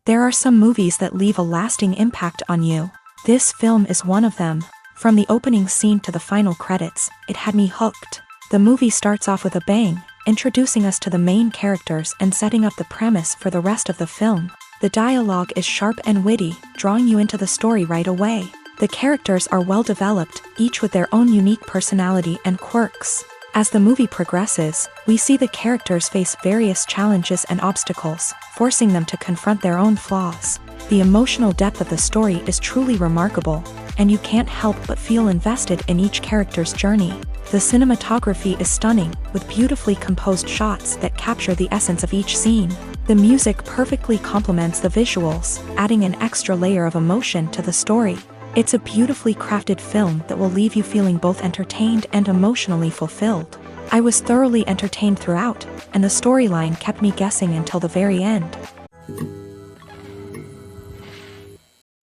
There are some movies that leave a lasting impact on you. This film is one of them. From the opening scene to the final credits, it had me hooked. The movie starts off with a bang, introducing us to the main characters and setting up the premise for the rest of the film. The dialogue is sharp and witty, drawing you into the story right away. The characters are well developed, each with their own unique personality and quirks. As the movie progresses, we see the characters face various challenges and obstacles, forcing them to confront their own flaws. The emotional depth of the story is truly remarkable, and you can't help but feel invested in each character's journey. The cinematography is stunning, with beautifully composed shots that capture the essence of each scene. The music perfectly complements the visuals, adding an extra layer of emotion to the story. It's a beautifully crafted film that will leave you feeling both entertained and emotionally fulfilled. I was thoroughly entertained throughout, and the storyline kept me guessing until the very end.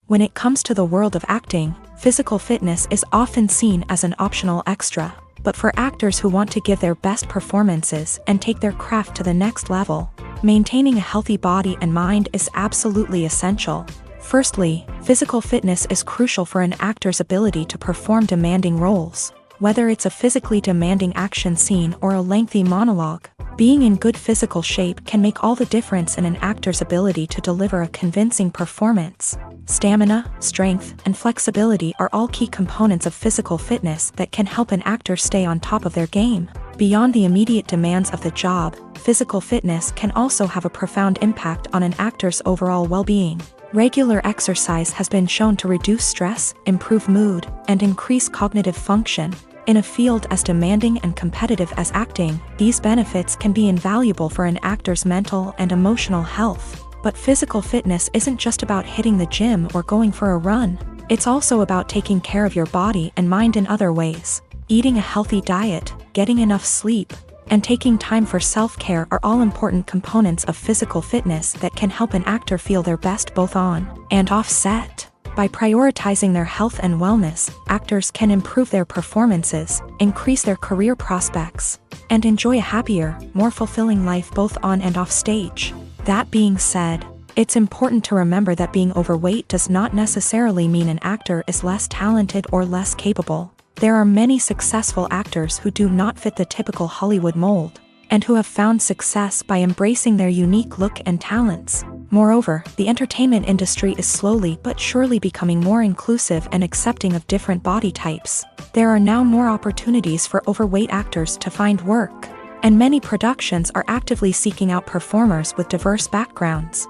When it comes to the world of acting, physical fitness is often seen as an optional extra. But for actors who want to give their best performances and take their craft to the next level, maintaining a healthy body and mind is absolutely essential. Firstly, physical fitness is crucial for an actor's ability to perform demanding roles. Whether it's a physically demanding action scene or a lengthy monologue, being in good physical shape can make all the difference in an actor's ability to deliver a convincing performance. Stamina, strength, and flexibility are all key components of physical fitness that can help an actor stay on top of their game. Beyond the immediate demands of the job, physical fitness can also have a profound impact on an actor's overall well-being. Regular exercise has been shown to reduce stress, improve mood, and increase cognitive function. In a field as demanding and competitive as acting, these benefits can be invaluable for an actor's mental and emotional health. But physical fitness isn't just about hitting the gym or going for a run. It's also about taking care of your body and mind in other ways. Eating a healthy diet, getting enough sleep, and taking time for self-care are all important components of physical fitness that can help an actor feel their best both on and off set. By prioritizing their health and wellness, actors can improve their performances, increase their career prospects, and enjoy a happier, more fulfilling life both on and off stage. That being said, it's important to remember that being overweight does not necessarily mean an actor is less talented or less capable. There are many successful actors who do not fit the typical Hollywood mold, and who have found success by embracing their unique look and talents. Moreover, the entertainment industry is slowly but surely becoming more inclusive and accepting of different body types. There are now more opportunities for overweight actors to find work, and many productions are actively seeking out performers with diverse backgrounds.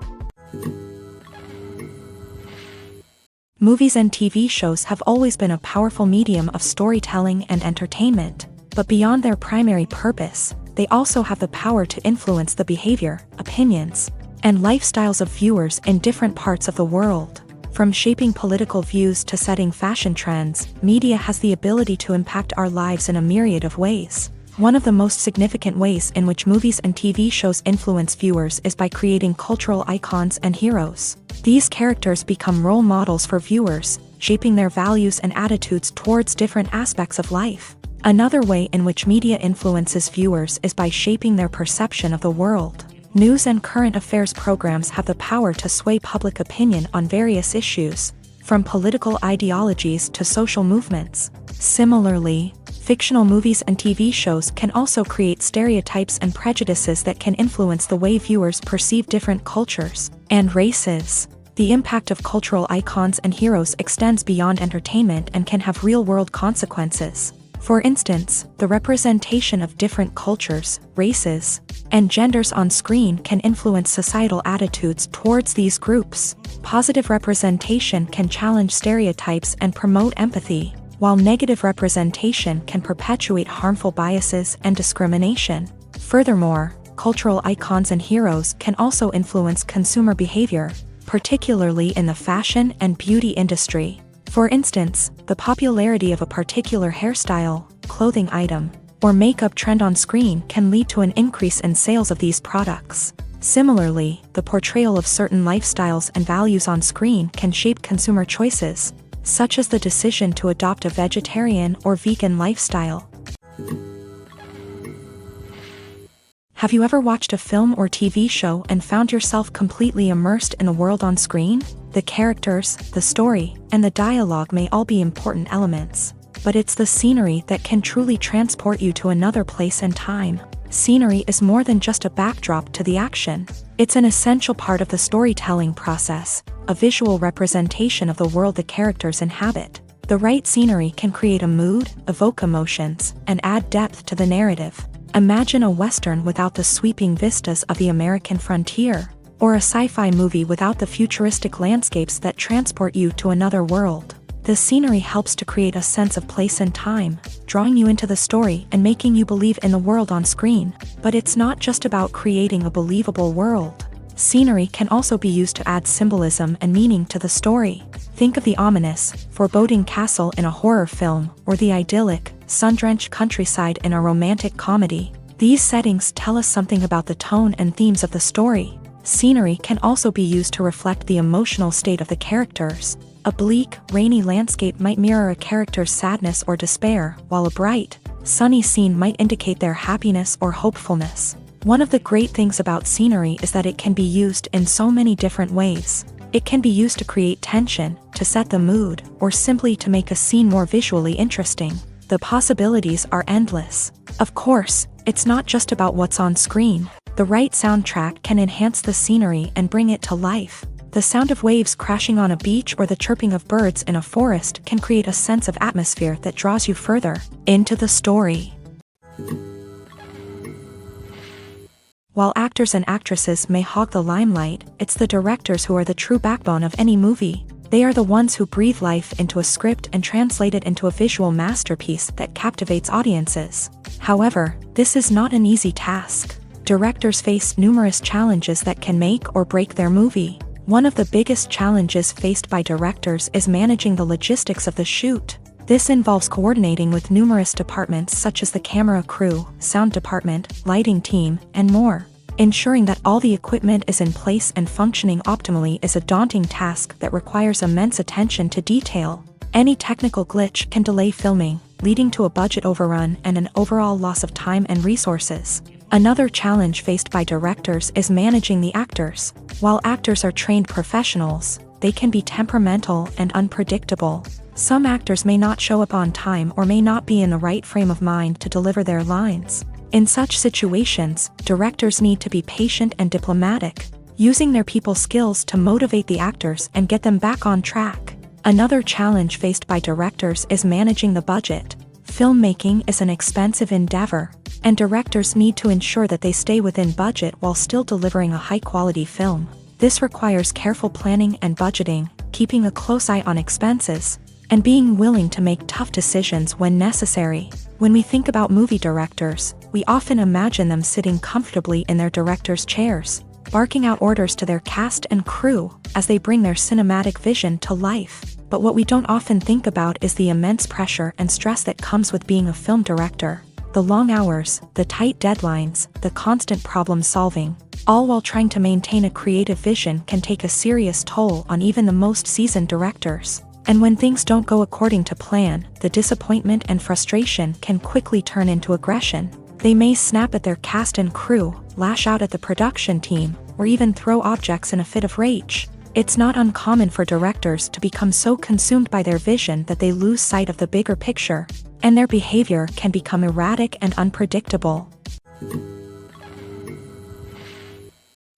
Movies and TV shows have always been a powerful medium of storytelling and entertainment, but beyond their primary purpose, they also have the power to influence the behavior, opinions, and lifestyles of viewers in different parts of the world. From shaping political views to setting fashion trends, media has the ability to impact our lives in a myriad of ways. One of the most significant ways in which movies and TV shows influence viewers is by creating cultural icons and heroes. These characters become role models for viewers, shaping their values and attitudes towards different aspects of life. Another way in which media influences viewers is by shaping their perception of the world. News and current affairs programs have the power to sway public opinion on various issues, from political ideologies to social movements. Similarly, Fictional movies and TV shows can also create stereotypes and prejudices that can influence the way viewers perceive different cultures and races. The impact of cultural icons and heroes extends beyond entertainment and can have real-world consequences. For instance, the representation of different cultures, races, and genders on screen can influence societal attitudes towards these groups. Positive representation can challenge stereotypes and promote empathy, while negative representation can perpetuate harmful biases and discrimination. Furthermore, cultural icons and heroes can also influence consumer behavior, particularly in the fashion and beauty industry. For instance, the popularity of a particular hairstyle, clothing item, or makeup trend on screen can lead to an increase in sales of these products. Similarly, the portrayal of certain lifestyles and values on screen can shape consumer choices, such as the decision to adopt a vegetarian or vegan lifestyle. Have you ever watched a film or TV show and found yourself completely immersed in the world on screen? The characters, the story, and the dialogue may all be important elements, but it's the scenery that can truly transport you to another place and time. Scenery is more than just a backdrop to the action. It's an essential part of the storytelling process, a visual representation of the world the characters inhabit. The right scenery can create a mood, evoke emotions, and add depth to the narrative. Imagine a Western without the sweeping vistas of the American frontier, or a sci-fi movie without the futuristic landscapes that transport you to another world. The scenery helps to create a sense of place and time, drawing you into the story and making you believe in the world on screen. But it's not just about creating a believable world. Scenery can also be used to add symbolism and meaning to the story. Think of the ominous, foreboding castle in a horror film, or the idyllic, sun-drenched countryside in a romantic comedy. These settings tell us something about the tone and themes of the story. Scenery can also be used to reflect the emotional state of the characters. A bleak, rainy landscape might mirror a character's sadness or despair, while a bright, sunny scene might indicate their happiness or hopefulness. One of the great things about scenery is that it can be used in so many different ways. It can be used to create tension, to set the mood, or simply to make a scene more visually interesting. The possibilities are endless. Of course, it's not just about what's on screen. The right soundtrack can enhance the scenery and bring it to life. The sound of waves crashing on a beach or the chirping of birds in a forest can create a sense of atmosphere that draws you further into the story. While actors and actresses may hog the limelight, it's the directors who are the true backbone of any movie. They are the ones who breathe life into a script and translate it into a visual masterpiece that captivates audiences. However, this is not an easy task. Directors face numerous challenges that can make or break their movie. One of the biggest challenges faced by directors is managing the logistics of the shoot. This involves coordinating with numerous departments such as the camera crew, sound department, lighting team, and more. Ensuring that all the equipment is in place and functioning optimally is a daunting task that requires immense attention to detail. Any technical glitch can delay filming, leading to a budget overrun and an overall loss of time and resources. Another challenge faced by directors is managing the actors. While actors are trained professionals, they can be temperamental and unpredictable. Some actors may not show up on time or may not be in the right frame of mind to deliver their lines. In such situations, directors need to be patient and diplomatic, using their people skills to motivate the actors and get them back on track. Another challenge faced by directors is managing the budget. Filmmaking is an expensive endeavor, and directors need to ensure that they stay within budget while still delivering a high-quality film. This requires careful planning and budgeting, keeping a close eye on expenses, and being willing to make tough decisions when necessary. When we think about movie directors, we often imagine them sitting comfortably in their director's chairs, barking out orders to their cast and crew as they bring their cinematic vision to life. But what we don't often think about is the immense pressure and stress that comes with being a film director. The long hours, the tight deadlines, the constant problem solving, all while trying to maintain a creative vision can take a serious toll on even the most seasoned directors. And when things don't go according to plan, the disappointment and frustration can quickly turn into aggression. They may snap at their cast and crew, lash out at the production team, or even throw objects in a fit of rage. It's not uncommon for directors to become so consumed by their vision that they lose sight of the bigger picture. and their behavior can become erratic and unpredictable.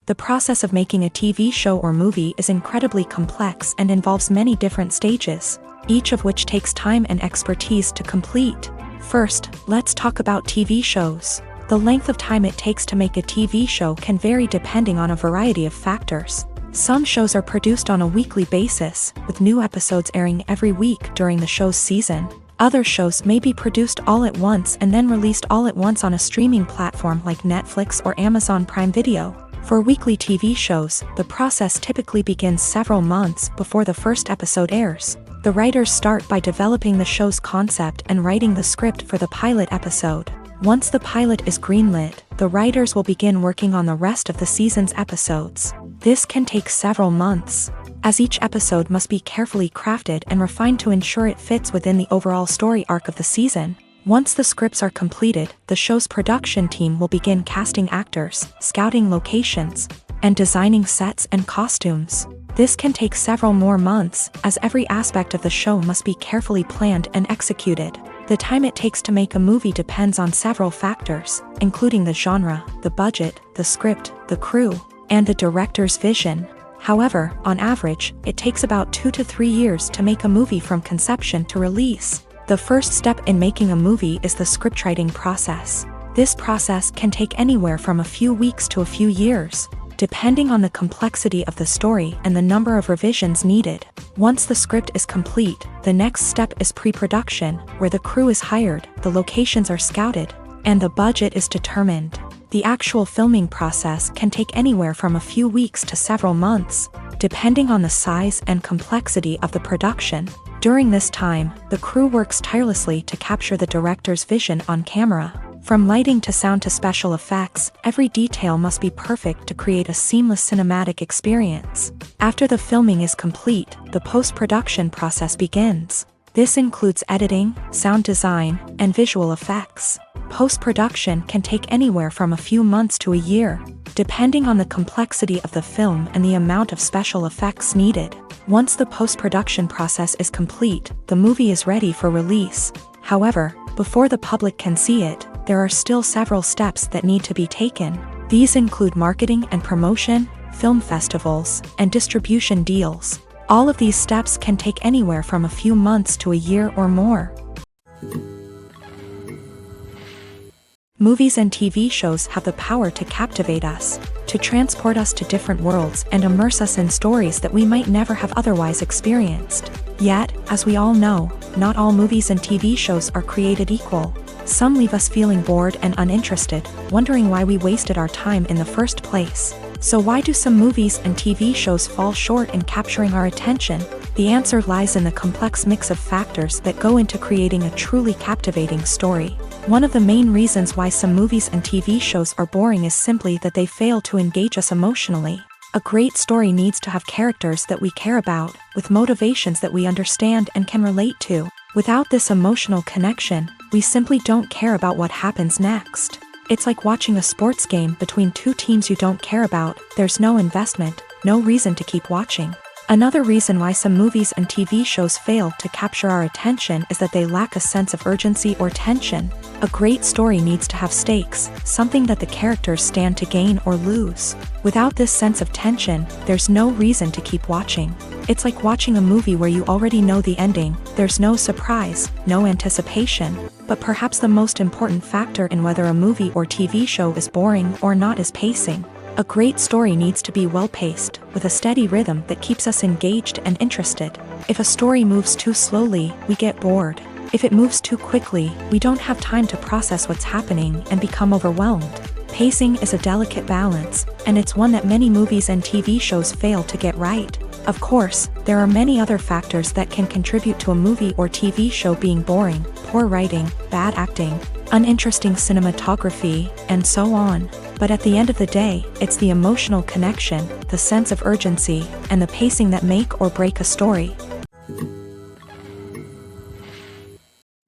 The process of making a TV show or movie is incredibly complex and involves many different stages, each of which takes time and expertise to complete. First, let's talk about TV shows. The length of time it takes to make a TV show can vary depending on a variety of factors. Some shows are produced on a weekly basis, with new episodes airing every week during the show's season. Other shows may be produced all at once and then released all at once on a streaming platform like Netflix or Amazon Prime Video. For weekly TV shows, the process typically begins several months before the first episode airs. The writers start by developing the show's concept and writing the script for the pilot episode. Once the pilot is greenlit, the writers will begin working on the rest of the season's episodes. This can take several months, as each episode must be carefully crafted and refined to ensure it fits within the overall story arc of the season. Once the scripts are completed, the show's production team will begin casting actors, scouting locations, and designing sets and costumes. This can take several more months, as every aspect of the show must be carefully planned and executed. The time it takes to make a movie depends on several factors, including the genre, the budget, the script, the crew, and the director's vision. However, on average, it takes about 2 to 3 years to make a movie from conception to release. The first step in making a movie is the scriptwriting process. This process can take anywhere from a few weeks to a few years, depending on the complexity of the story and the number of revisions needed. Once the script is complete, the next step is pre-production, where the crew is hired, the locations are scouted, and the budget is determined. The actual filming process can take anywhere from a few weeks to several months, depending on the size and complexity of the production. During this time, the crew works tirelessly to capture the director's vision on camera. From lighting to sound to special effects, every detail must be perfect to create a seamless cinematic experience. After the filming is complete, the post-production process begins. This includes editing, sound design, and visual effects. Post-production can take anywhere from a few months to a year, depending on the complexity of the film and the amount of special effects needed. Once the post-production process is complete, the movie is ready for release. However, before the public can see it, there are still several steps that need to be taken. These include marketing and promotion, film festivals, and distribution deals. All of these steps can take anywhere from a few months to a year or more. Movies and TV shows have the power to captivate us, to transport us to different worlds and immerse us in stories that we might never have otherwise experienced. Yet, as we all know, not all movies and TV shows are created equal. Some leave us feeling bored and uninterested, wondering why we wasted our time in the first place. So why do some movies and TV shows fall short in capturing our attention? The answer lies in the complex mix of factors that go into creating a truly captivating story. One of the main reasons why some movies and TV shows are boring is simply that they fail to engage us emotionally. A great story needs to have characters that we care about, with motivations that we understand and can relate to. Without this emotional connection, we simply don't care about what happens next. It's like watching a sports game between two teams you don't care about. There's no investment, no reason to keep watching. Another reason why some movies and TV shows fail to capture our attention is that they lack a sense of urgency or tension. A great story needs to have stakes, something that the characters stand to gain or lose. Without this sense of tension, there's no reason to keep watching. It's like watching a movie where you already know the ending. There's no surprise, no anticipation. But perhaps the most important factor in whether a movie or TV show is boring or not is pacing. A great story needs to be well-paced, with a steady rhythm that keeps us engaged and interested. If a story moves too slowly, we get bored. If it moves too quickly, we don't have time to process what's happening and become overwhelmed. Pacing is a delicate balance, and it's one that many movies and TV shows fail to get right. Of course, there are many other factors that can contribute to a movie or TV show being boring: poor writing, bad acting, uninteresting cinematography, and so on. But at the end of the day, it's the emotional connection, the sense of urgency, and the pacing that make or break a story.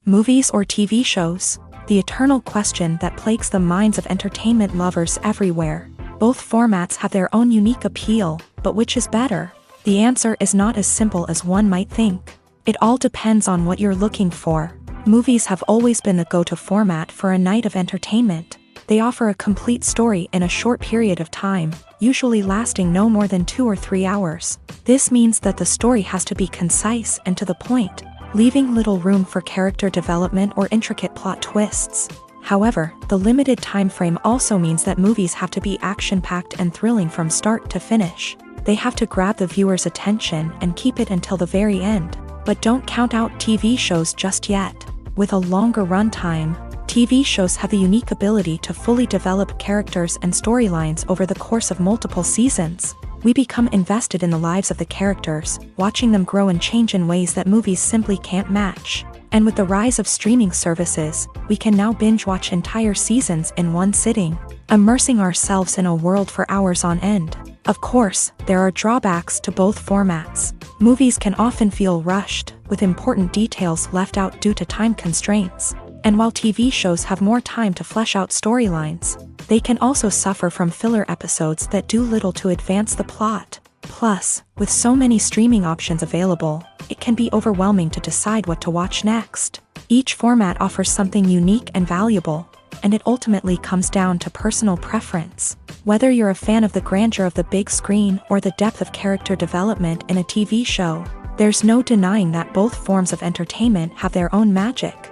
Movies or TV shows? The eternal question that plagues the minds of entertainment lovers everywhere. Both formats have their own unique appeal, but which is better? The answer is not as simple as one might think. It all depends on what you're looking for. Movies have always been the go-to format for a night of entertainment. They offer a complete story in a short period of time, usually lasting no more than 2 or 3 hours. This means that the story has to be concise and to the point, leaving little room for character development or intricate plot twists. However, the limited time frame also means that movies have to be action-packed and thrilling from start to finish. They have to grab the viewer's attention and keep it until the very end. But don't count out TV shows just yet. With a longer runtime, TV shows have the unique ability to fully develop characters and storylines over the course of multiple seasons. We become invested in the lives of the characters, watching them grow and change in ways that movies simply can't match. And with the rise of streaming services, we can now binge-watch entire seasons in one sitting, immersing ourselves in a world for hours on end. Of course, there are drawbacks to both formats. Movies can often feel rushed, with important details left out due to time constraints. And while TV shows have more time to flesh out storylines, they can also suffer from filler episodes that do little to advance the plot. Plus, with so many streaming options available, it can be overwhelming to decide what to watch next. Each format offers something unique and valuable, and it ultimately comes down to personal preference. Whether you're a fan of the grandeur of the big screen or the depth of character development in a TV show, there's no denying that both forms of entertainment have their own magic.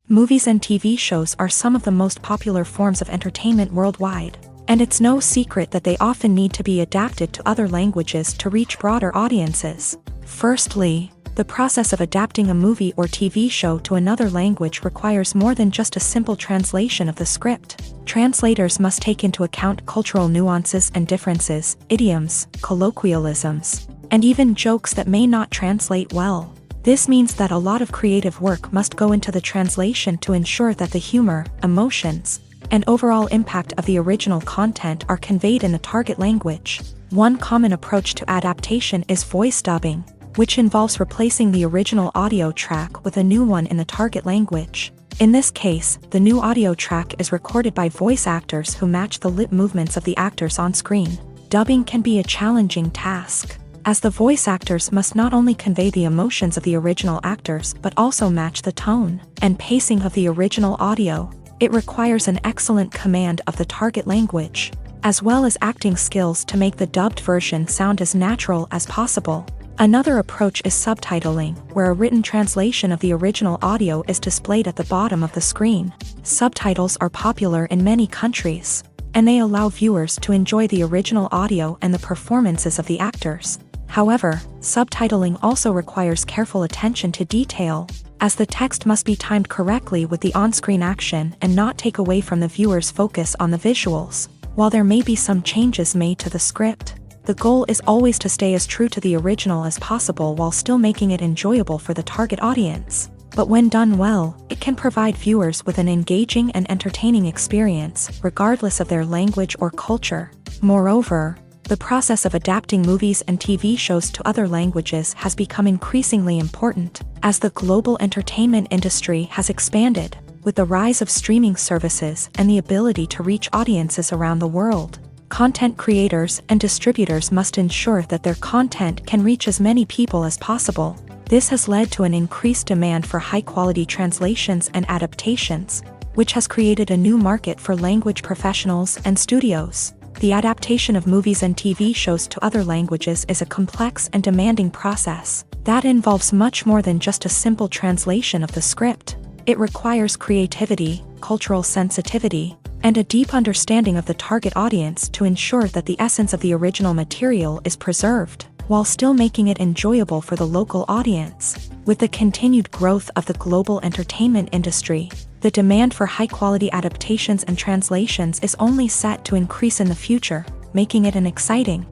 Movies and TV shows are some of the most popular forms of entertainment worldwide, and it's no secret that they often need to be adapted to other languages to reach broader audiences. Firstly, the process of adapting a movie or TV show to another language requires more than just a simple translation of the script. Translators must take into account cultural nuances and differences, idioms, colloquialisms, and even jokes that may not translate well. This means that a lot of creative work must go into the translation to ensure that the humor, emotions, and overall impact of the original content are conveyed in the target language. One common approach to adaptation is voice dubbing, which involves replacing the original audio track with a new one in the target language. In this case, the new audio track is recorded by voice actors who match the lip movements of the actors on screen. Dubbing can be a challenging task, as the voice actors must not only convey the emotions of the original actors but also match the tone and pacing of the original audio. It requires an excellent command of the target language, as well as acting skills to make the dubbed version sound as natural as possible. Another approach is subtitling, where a written translation of the original audio is displayed at the bottom of the screen. Subtitles are popular in many countries, and they allow viewers to enjoy the original audio and the performances of the actors. However, subtitling also requires careful attention to detail, as the text must be timed correctly with the on-screen action and not take away from the viewer's focus on the visuals. While there may be some changes made to the script, the goal is always to stay as true to the original as possible while still making it enjoyable for the target audience. But when done well, it can provide viewers with an engaging and entertaining experience, regardless of their language or culture. Moreover, the process of adapting movies and TV shows to other languages has become increasingly important, as the global entertainment industry has expanded, with the rise of streaming services and the ability to reach audiences around the world. Content creators and distributors must ensure that their content can reach as many people as possible. This has led to an increased demand for high-quality translations and adaptations, which has created a new market for language professionals and studios. The adaptation of movies and TV shows to other languages is a complex and demanding process that involves much more than just a simple translation of the script. It requires creativity, cultural sensitivity, and a deep understanding of the target audience to ensure that the essence of the original material is preserved, while still making it enjoyable for the local audience. With the continued growth of the global entertainment industry, the demand for high-quality adaptations and translations is only set to increase in the future, making it an exciting.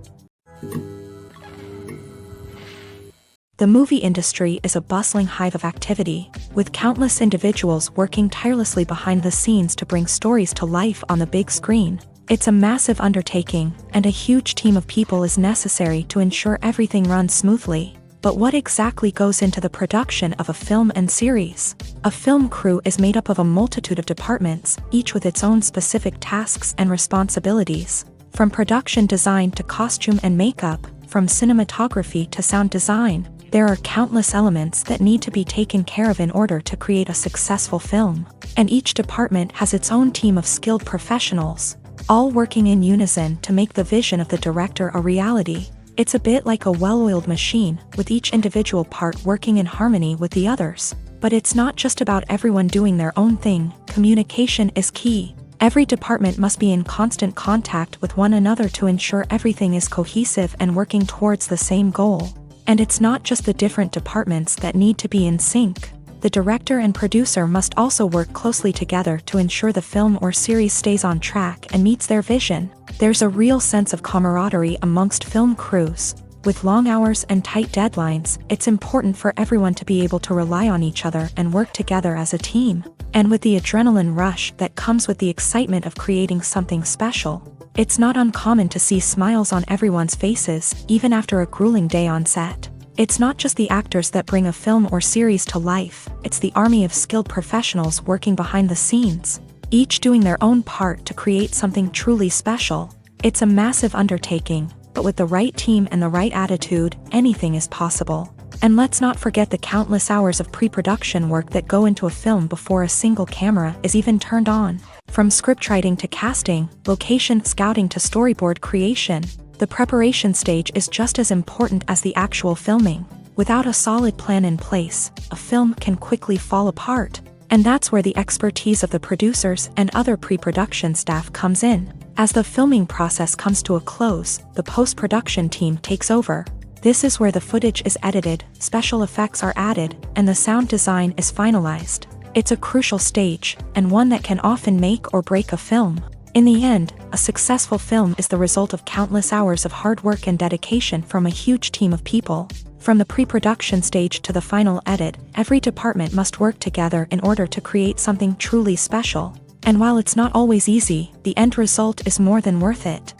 The movie industry is a bustling hive of activity, with countless individuals working tirelessly behind the scenes to bring stories to life on the big screen. It's a massive undertaking, and a huge team of people is necessary to ensure everything runs smoothly. But what exactly goes into the production of a film and series? A film crew is made up of a multitude of departments, each with its own specific tasks and responsibilities. From production design to costume and makeup, from cinematography to sound design, There are countless elements that need to be taken care of in order to create a successful film, and each department has its own team of skilled professionals, all working in unison to make the vision of the director a reality. It's a bit like a well-oiled machine, with each individual part working in harmony with the others. But it's not just about everyone doing their own thing. Communication is key. Every department must be in constant contact with one another to ensure everything is cohesive and working towards the same goal. And it's not just the different departments that need to be in sync. The director and producer must also work closely together to ensure the film or series stays on track and meets their vision. There's a real sense of camaraderie amongst film crews. With long hours and tight deadlines, it's important for everyone to be able to rely on each other and work together as a team. And with the adrenaline rush that comes with the excitement of creating something special, it's not uncommon to see smiles on everyone's faces, even after a grueling day on set. It's not just the actors that bring a film or series to life, it's the army of skilled professionals working behind the scenes, each doing their own part to create something truly special. It's a massive undertaking, but with the right team and the right attitude, anything is possible. And let's not forget the countless hours of pre-production work that go into a film before a single camera is even turned on. From scriptwriting to casting, location scouting to storyboard creation, the preparation stage is just as important as the actual filming. Without a solid plan in place, a film can quickly fall apart. And that's where the expertise of the producers and other pre-production staff comes in. As the filming process comes to a close, the post-production team takes over. This is where the footage is edited, special effects are added, and the sound design is finalized. It's a crucial stage, and one that can often make or break a film. In the end, a successful film is the result of countless hours of hard work and dedication from a huge team of people. From the pre-production stage to the final edit, every department must work together in order to create something truly special. And while it's not always easy, the end result is more than worth it.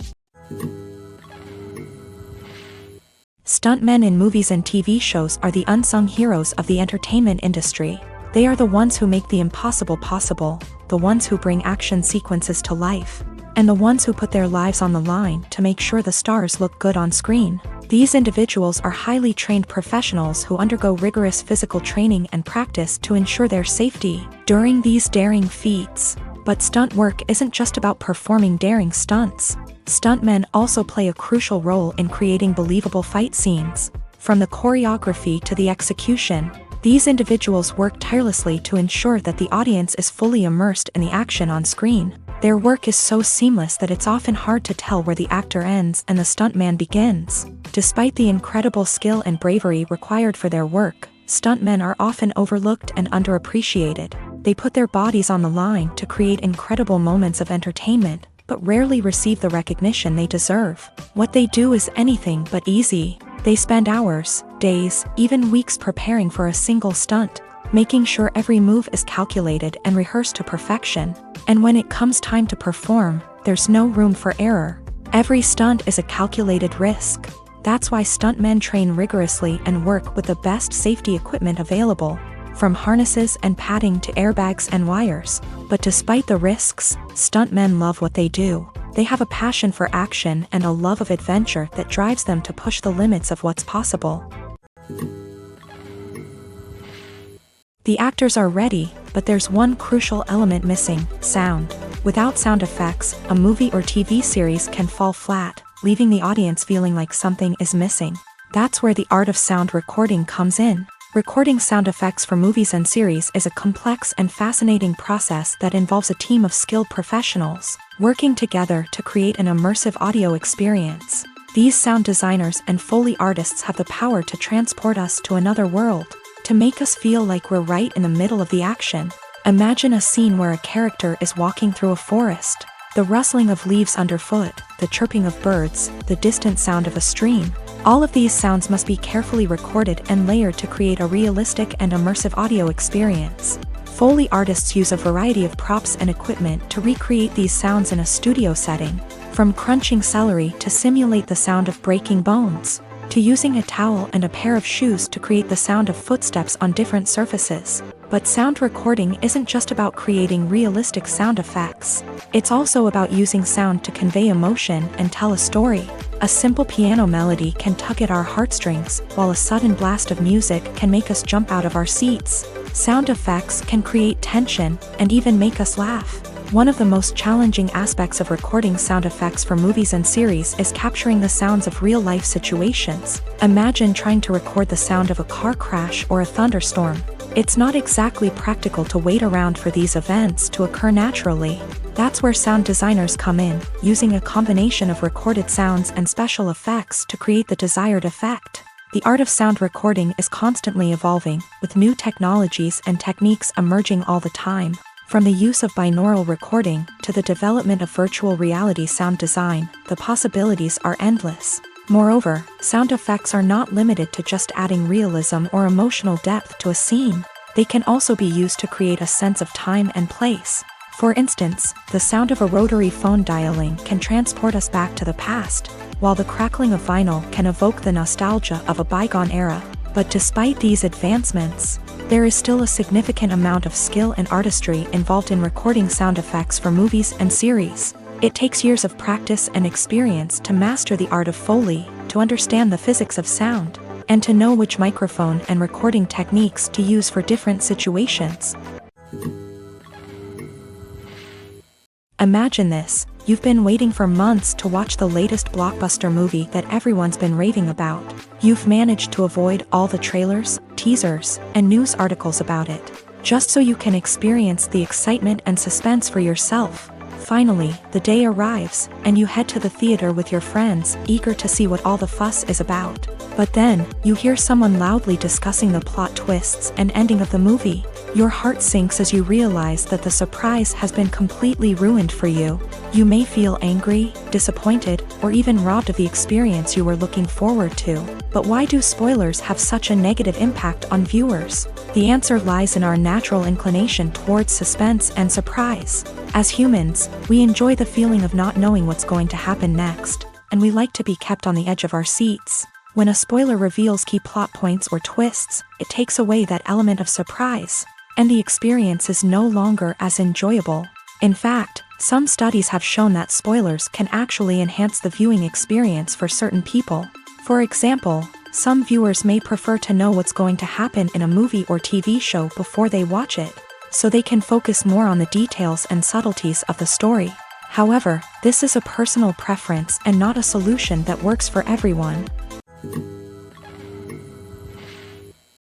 Stuntmen in movies and TV shows are the unsung heroes of the entertainment industry. They are the ones who make the impossible possible, the ones who bring action sequences to life, and the ones who put their lives on the line to make sure the stars look good on screen. These individuals are highly trained professionals who undergo rigorous physical training and practice to ensure their safety during these daring feats. But stunt work isn't just about performing daring stunts. Stuntmen also play a crucial role in creating believable fight scenes. From the choreography to the execution, these individuals work tirelessly to ensure that the audience is fully immersed in the action on screen. Their work is so seamless that it's often hard to tell where the actor ends and the stuntman begins. Despite the incredible skill and bravery required for their work, stuntmen are often overlooked and underappreciated. They put their bodies on the line to create incredible moments of entertainment, but rarely receive the recognition they deserve. What they do is anything but easy. They spend hours, days, even weeks preparing for a single stunt, making sure every move is calculated and rehearsed to perfection. And when it comes time to perform, there's no room for error. Every stunt is a calculated risk. That's why stuntmen train rigorously and work with the best safety equipment available, from harnesses and padding to airbags and wires. But despite the risks, stuntmen love what they do. They have a passion for action and a love of adventure that drives them to push the limits of what's possible. The actors are ready, but there's one crucial element missing: sound. Without sound effects, a movie or TV series can fall flat, leaving the audience feeling like something is missing. That's where the art of sound recording comes in. Recording sound effects for movies and series is a complex and fascinating process that involves a team of skilled professionals working together to create an immersive audio experience. These sound designers and Foley artists have the power to transport us to another world, to make us feel like we're right in the middle of the action. Imagine a scene where a character is walking through a forest. The rustling of leaves underfoot, the chirping of birds, the distant sound of a stream. All of these sounds must be carefully recorded and layered to create a realistic and immersive audio experience. Foley artists use a variety of props and equipment to recreate these sounds in a studio setting, from crunching celery to simulate the sound of breaking bones, to using a towel and a pair of shoes to create the sound of footsteps on different surfaces. But sound recording isn't just about creating realistic sound effects. It's also about using sound to convey emotion and tell a story. A simple piano melody can tug at our heartstrings, while a sudden blast of music can make us jump out of our seats. Sound effects can create tension and even make us laugh. One of the most challenging aspects of recording sound effects for movies and series is capturing the sounds of real-life situations. Imagine trying to record the sound of a car crash or a thunderstorm. It's not exactly practical to wait around for these events to occur naturally. That's where sound designers come in, using a combination of recorded sounds and special effects to create the desired effect. The art of sound recording is constantly evolving, with new technologies and techniques emerging all the time. From the use of binaural recording to the development of virtual reality sound design, the possibilities are endless. Moreover, sound effects are not limited to just adding realism or emotional depth to a scene. They can also be used to create a sense of time and place. For instance, the sound of a rotary phone dialing can transport us back to the past, while the crackling of vinyl can evoke the nostalgia of a bygone era. But despite these advancements, there is still a significant amount of skill and artistry involved in recording sound effects for movies and series. It takes years of practice and experience to master the art of Foley, to understand the physics of sound, and to know which microphone and recording techniques to use for different situations. Imagine this: you've been waiting for months to watch the latest blockbuster movie that everyone's been raving about. You've managed to avoid all the trailers, teasers, and news articles about it, just so you can experience the excitement and suspense for yourself. Finally, the day arrives, and you head to the theater with your friends, eager to see what all the fuss is about. But then, you hear someone loudly discussing the plot twists and ending of the movie. Your heart sinks as you realize that the surprise has been completely ruined for you. You may feel angry, disappointed, or even robbed of the experience you were looking forward to. But why do spoilers have such a negative impact on viewers? The answer lies in our natural inclination towards suspense and surprise. As humans, we enjoy the feeling of not knowing what's going to happen next, and we like to be kept on the edge of our seats. When a spoiler reveals key plot points or twists, it takes away that element of surprise, and the experience is no longer as enjoyable. In fact, some studies have shown that spoilers can actually enhance the viewing experience for certain people. For example, some viewers may prefer to know what's going to happen in a movie or TV show before they watch it, so they can focus more on the details and subtleties of the story. However, this is a personal preference and not a solution that works for everyone.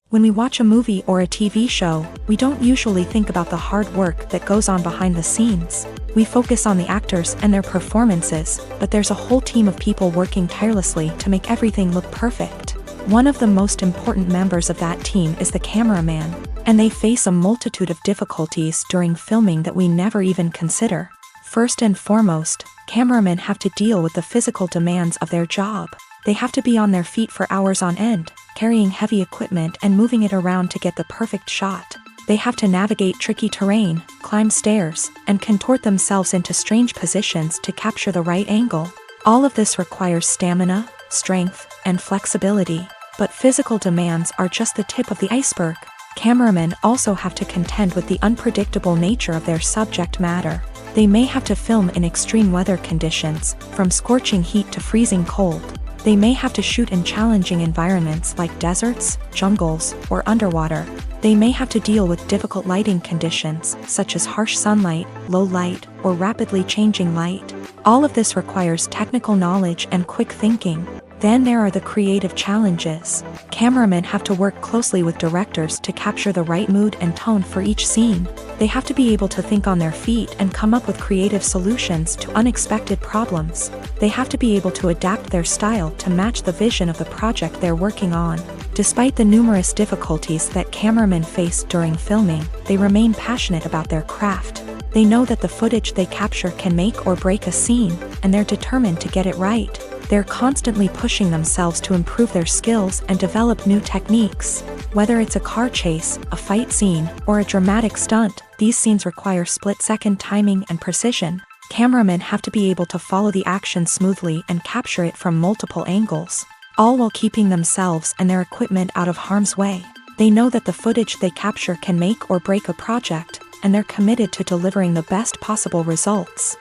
When we watch a movie or a TV show, we don't usually think about the hard work that goes on behind the scenes. We focus on the actors and their performances, but there's a whole team of people working tirelessly to make everything look perfect. One of the most important members of that team is the cameraman, and they face a multitude of difficulties during filming that we never even consider. First and foremost, cameramen have to deal with the physical demands of their job. They have to be on their feet for hours on end, carrying heavy equipment and moving it around to get the perfect shot. They have to navigate tricky terrain, climb stairs, and contort themselves into strange positions to capture the right angle. All of this requires stamina, strength, and flexibility. But physical demands are just the tip of the iceberg. Cameramen also have to contend with the unpredictable nature of their subject matter. They may have to film in extreme weather conditions, from scorching heat to freezing cold. They may have to shoot in challenging environments like deserts, jungles, or underwater. They may have to deal with difficult lighting conditions, such as harsh sunlight, low light, or rapidly changing light. All of this requires technical knowledge and quick thinking. Then there are the creative challenges. Cameramen have to work closely with directors to capture the right mood and tone for each scene. They have to be able to think on their feet and come up with creative solutions to unexpected problems. They have to be able to adapt their style to match the vision of the project they're working on. Despite the numerous difficulties that cameramen face during filming, they remain passionate about their craft. They know that the footage they capture can make or break a scene, and they're determined to get it right. They're constantly pushing themselves to improve their skills and develop new techniques. Whether it's a car chase, a fight scene, or a dramatic stunt, these scenes require split-second timing and precision. Cameramen have to be able to follow the action smoothly and capture it from multiple angles, all while keeping themselves and their equipment out of harm's way. They know that the footage they capture can make or break a project, and they're committed to delivering the best possible results.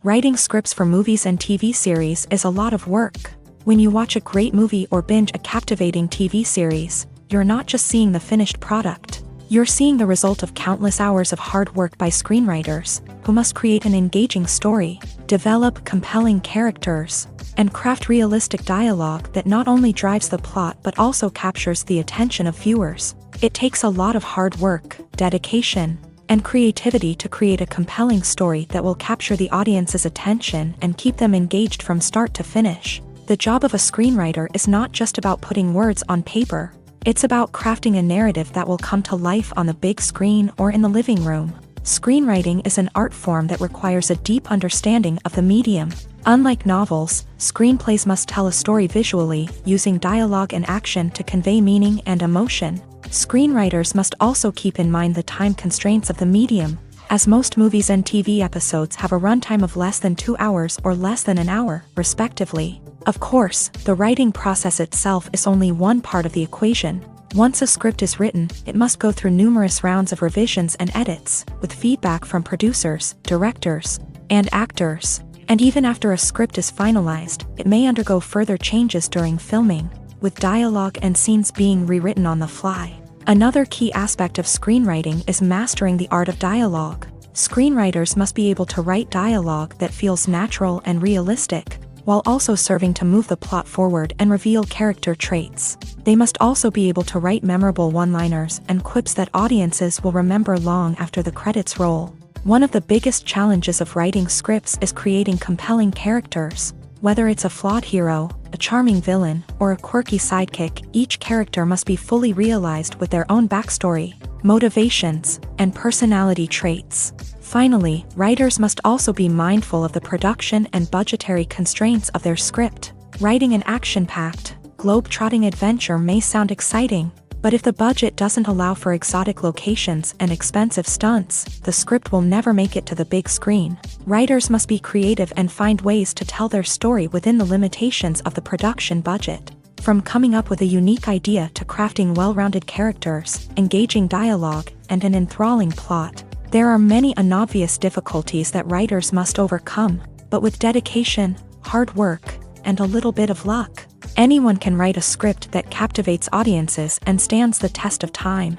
Writing scripts for movies and TV series is a lot of work. When you watch a great movie or binge a captivating TV series, you're not just seeing the finished product. You're seeing the result of countless hours of hard work by screenwriters, who must create an engaging story, develop compelling characters, and craft realistic dialogue that not only drives the plot but also captures the attention of viewers. It takes a lot of hard work, dedication, and creativity to create a compelling story that will capture the audience's attention and keep them engaged from start to finish. The job of a screenwriter is not just about putting words on paper. It's about crafting a narrative that will come to life on the big screen or in the living room. Screenwriting is an art form that requires a deep understanding of the medium. Unlike novels, screenplays must tell a story visually, using dialogue and action to convey meaning and emotion. Screenwriters must also keep in mind the time constraints of the medium, as most movies and TV episodes have a runtime of less than 2 hours or less than an hour, respectively. Of course, the writing process itself is only one part of the equation. Once a script is written, it must go through numerous rounds of revisions and edits, with feedback from producers, directors, and actors. And even after a script is finalized, it may undergo further changes during filming, with dialogue and scenes being rewritten on the fly. Another key aspect of screenwriting is mastering the art of dialogue. Screenwriters must be able to write dialogue that feels natural and realistic, while also serving to move the plot forward and reveal character traits. They must also be able to write memorable one-liners and quips that audiences will remember long after the credits roll. One of the biggest challenges of writing scripts is creating compelling characters. Whether it's a flawed hero, a charming villain, or a quirky sidekick, each character must be fully realized with their own backstory, motivations, and personality traits. Finally, writers must also be mindful of the production and budgetary constraints of their script. Writing an action-packed, globe-trotting adventure may sound exciting, but if the budget doesn't allow for exotic locations and expensive stunts, the script will never make it to the big screen. Writers must be creative and find ways to tell their story within the limitations of the production budget. From coming up with a unique idea to crafting well-rounded characters, engaging dialogue, and an enthralling plot, there are many unobvious difficulties that writers must overcome, but with dedication, hard work, and a little bit of luck, anyone can write a script that captivates audiences and stands the test of time.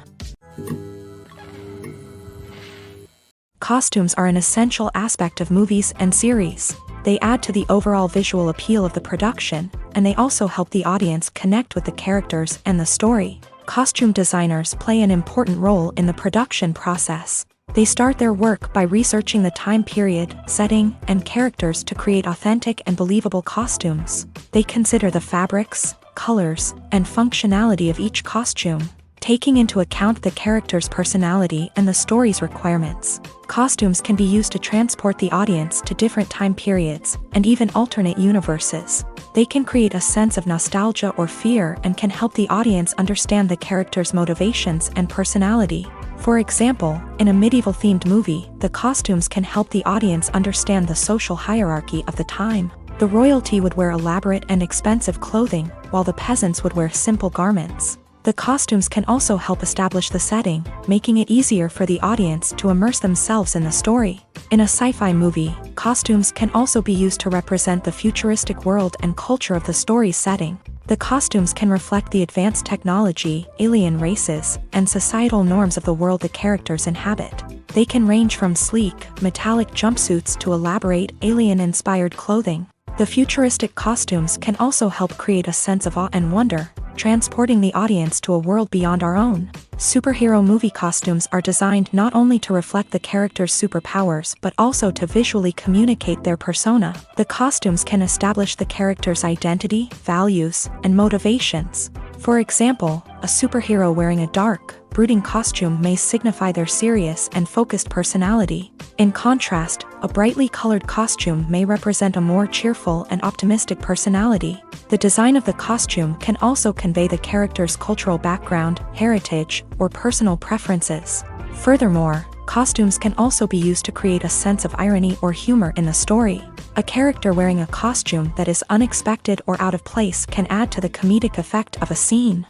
Costumes are an essential aspect of movies and series. They add to the overall visual appeal of the production, and they also help the audience connect with the characters and the story. Costume designers play an important role in the production process. They start their work by researching the time period, setting, and characters to create authentic and believable costumes. They consider the fabrics, colors, and functionality of each costume, taking into account the character's personality and the story's requirements. Costumes can be used to transport the audience to different time periods and even alternate universes. They can create a sense of nostalgia or fear and can help the audience understand the character's motivations and personality. For example, in a medieval-themed movie, the costumes can help the audience understand the social hierarchy of the time. The royalty would wear elaborate and expensive clothing, while the peasants would wear simple garments. The costumes can also help establish the setting, making it easier for the audience to immerse themselves in the story. In a sci-fi movie, costumes can also be used to represent the futuristic world and culture of the story's setting. The costumes can reflect the advanced technology, alien races, and societal norms of the world the characters inhabit. They can range from sleek, metallic jumpsuits to elaborate, alien-inspired clothing. The futuristic costumes can also help create a sense of awe and wonder, transporting the audience to a world beyond our own. Superhero movie costumes are designed not only to reflect the character's superpowers but also to visually communicate their persona. The costumes can establish the character's identity, values, and motivations. For example, a superhero wearing a dark, brooding costume may signify their serious and focused personality. In contrast, a brightly colored costume may represent a more cheerful and optimistic personality. The design of the costume can also convey the character's cultural background, heritage, or personal preferences. Furthermore, costumes can also be used to create a sense of irony or humor in the story. A character wearing a costume that is unexpected or out of place can add to the comedic effect of a scene.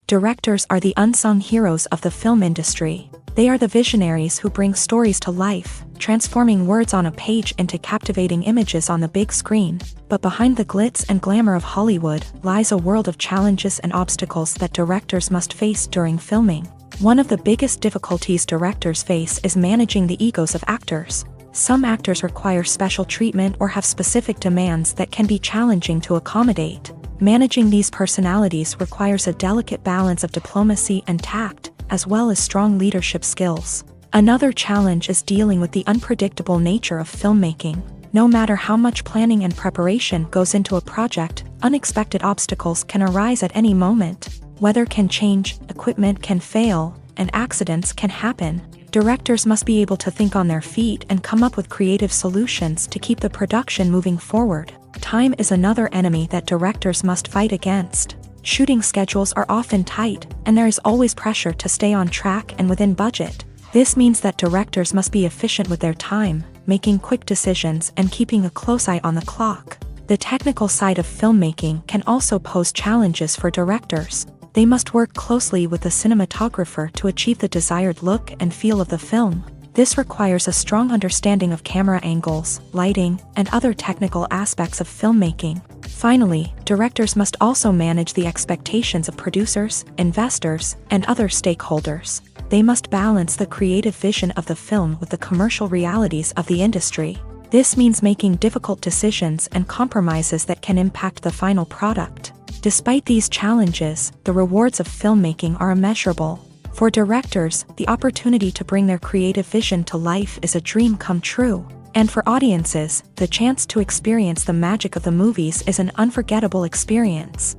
Directors are the unsung heroes of the film industry. They are the visionaries who bring stories to life, transforming words on a page into captivating images on the big screen. But behind the glitz and glamour of Hollywood lies a world of challenges and obstacles that directors must face during filming. One of the biggest difficulties directors face is managing the egos of actors. Some actors require special treatment or have specific demands that can be challenging to accommodate. Managing these personalities requires a delicate balance of diplomacy and tact, as well as strong leadership skills. Another challenge is dealing with the unpredictable nature of filmmaking. No matter how much planning and preparation goes into a project, unexpected obstacles can arise at any moment. Weather can change, equipment can fail, and accidents can happen. Directors must be able to think on their feet and come up with creative solutions to keep the production moving forward. Time is another enemy that directors must fight against. Shooting schedules are often tight, and there is always pressure to stay on track and within budget. This means that directors must be efficient with their time, making quick decisions and keeping a close eye on the clock. The technical side of filmmaking can also pose challenges for directors. They must work closely with the cinematographer to achieve the desired look and feel of the film. This requires a strong understanding of camera angles, lighting, and other technical aspects of filmmaking. Finally, directors must also manage the expectations of producers, investors, and other stakeholders. They must balance the creative vision of the film with the commercial realities of the industry. This means making difficult decisions and compromises that can impact the final product. Despite these challenges, the rewards of filmmaking are immeasurable. For directors, the opportunity to bring their creative vision to life is a dream come true. And for audiences, the chance to experience the magic of the movies is an unforgettable experience.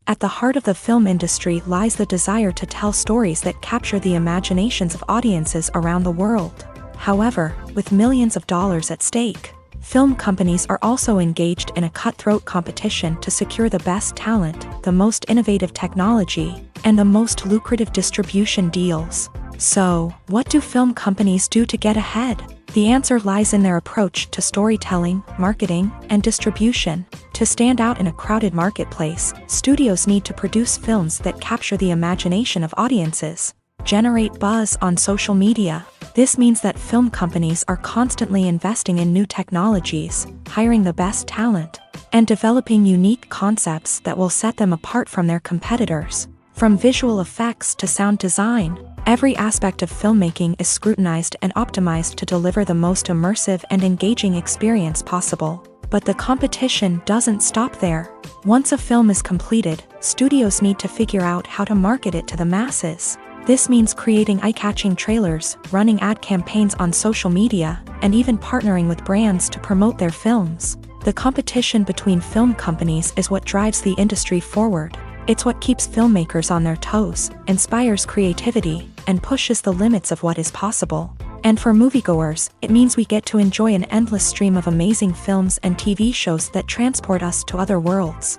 At the heart of the film industry lies the desire to tell stories that capture the imaginations of audiences around the world. However, with millions of dollars at stake, film companies are also engaged in a cutthroat competition to secure the best talent, the most innovative technology, and the most lucrative distribution deals. So, what do film companies do to get ahead? The answer lies in their approach to storytelling, marketing, and distribution. To stand out in a crowded marketplace, studios need to produce films that capture the imagination of audiences, generate buzz on social media. This means that film companies are constantly investing in new technologies, hiring the best talent, and developing unique concepts that will set them apart from their competitors. From visual effects to sound design, every aspect of filmmaking is scrutinized and optimized to deliver the most immersive and engaging experience possible. But the competition doesn't stop there. Once a film is completed, studios need to figure out how to market it to the masses. This means creating eye-catching trailers, running ad campaigns on social media, and even partnering with brands to promote their films. The competition between film companies is what drives the industry forward. It's what keeps filmmakers on their toes, inspires creativity, and pushes the limits of what is possible. And for moviegoers, it means we get to enjoy an endless stream of amazing films and TV shows that transport us to other worlds.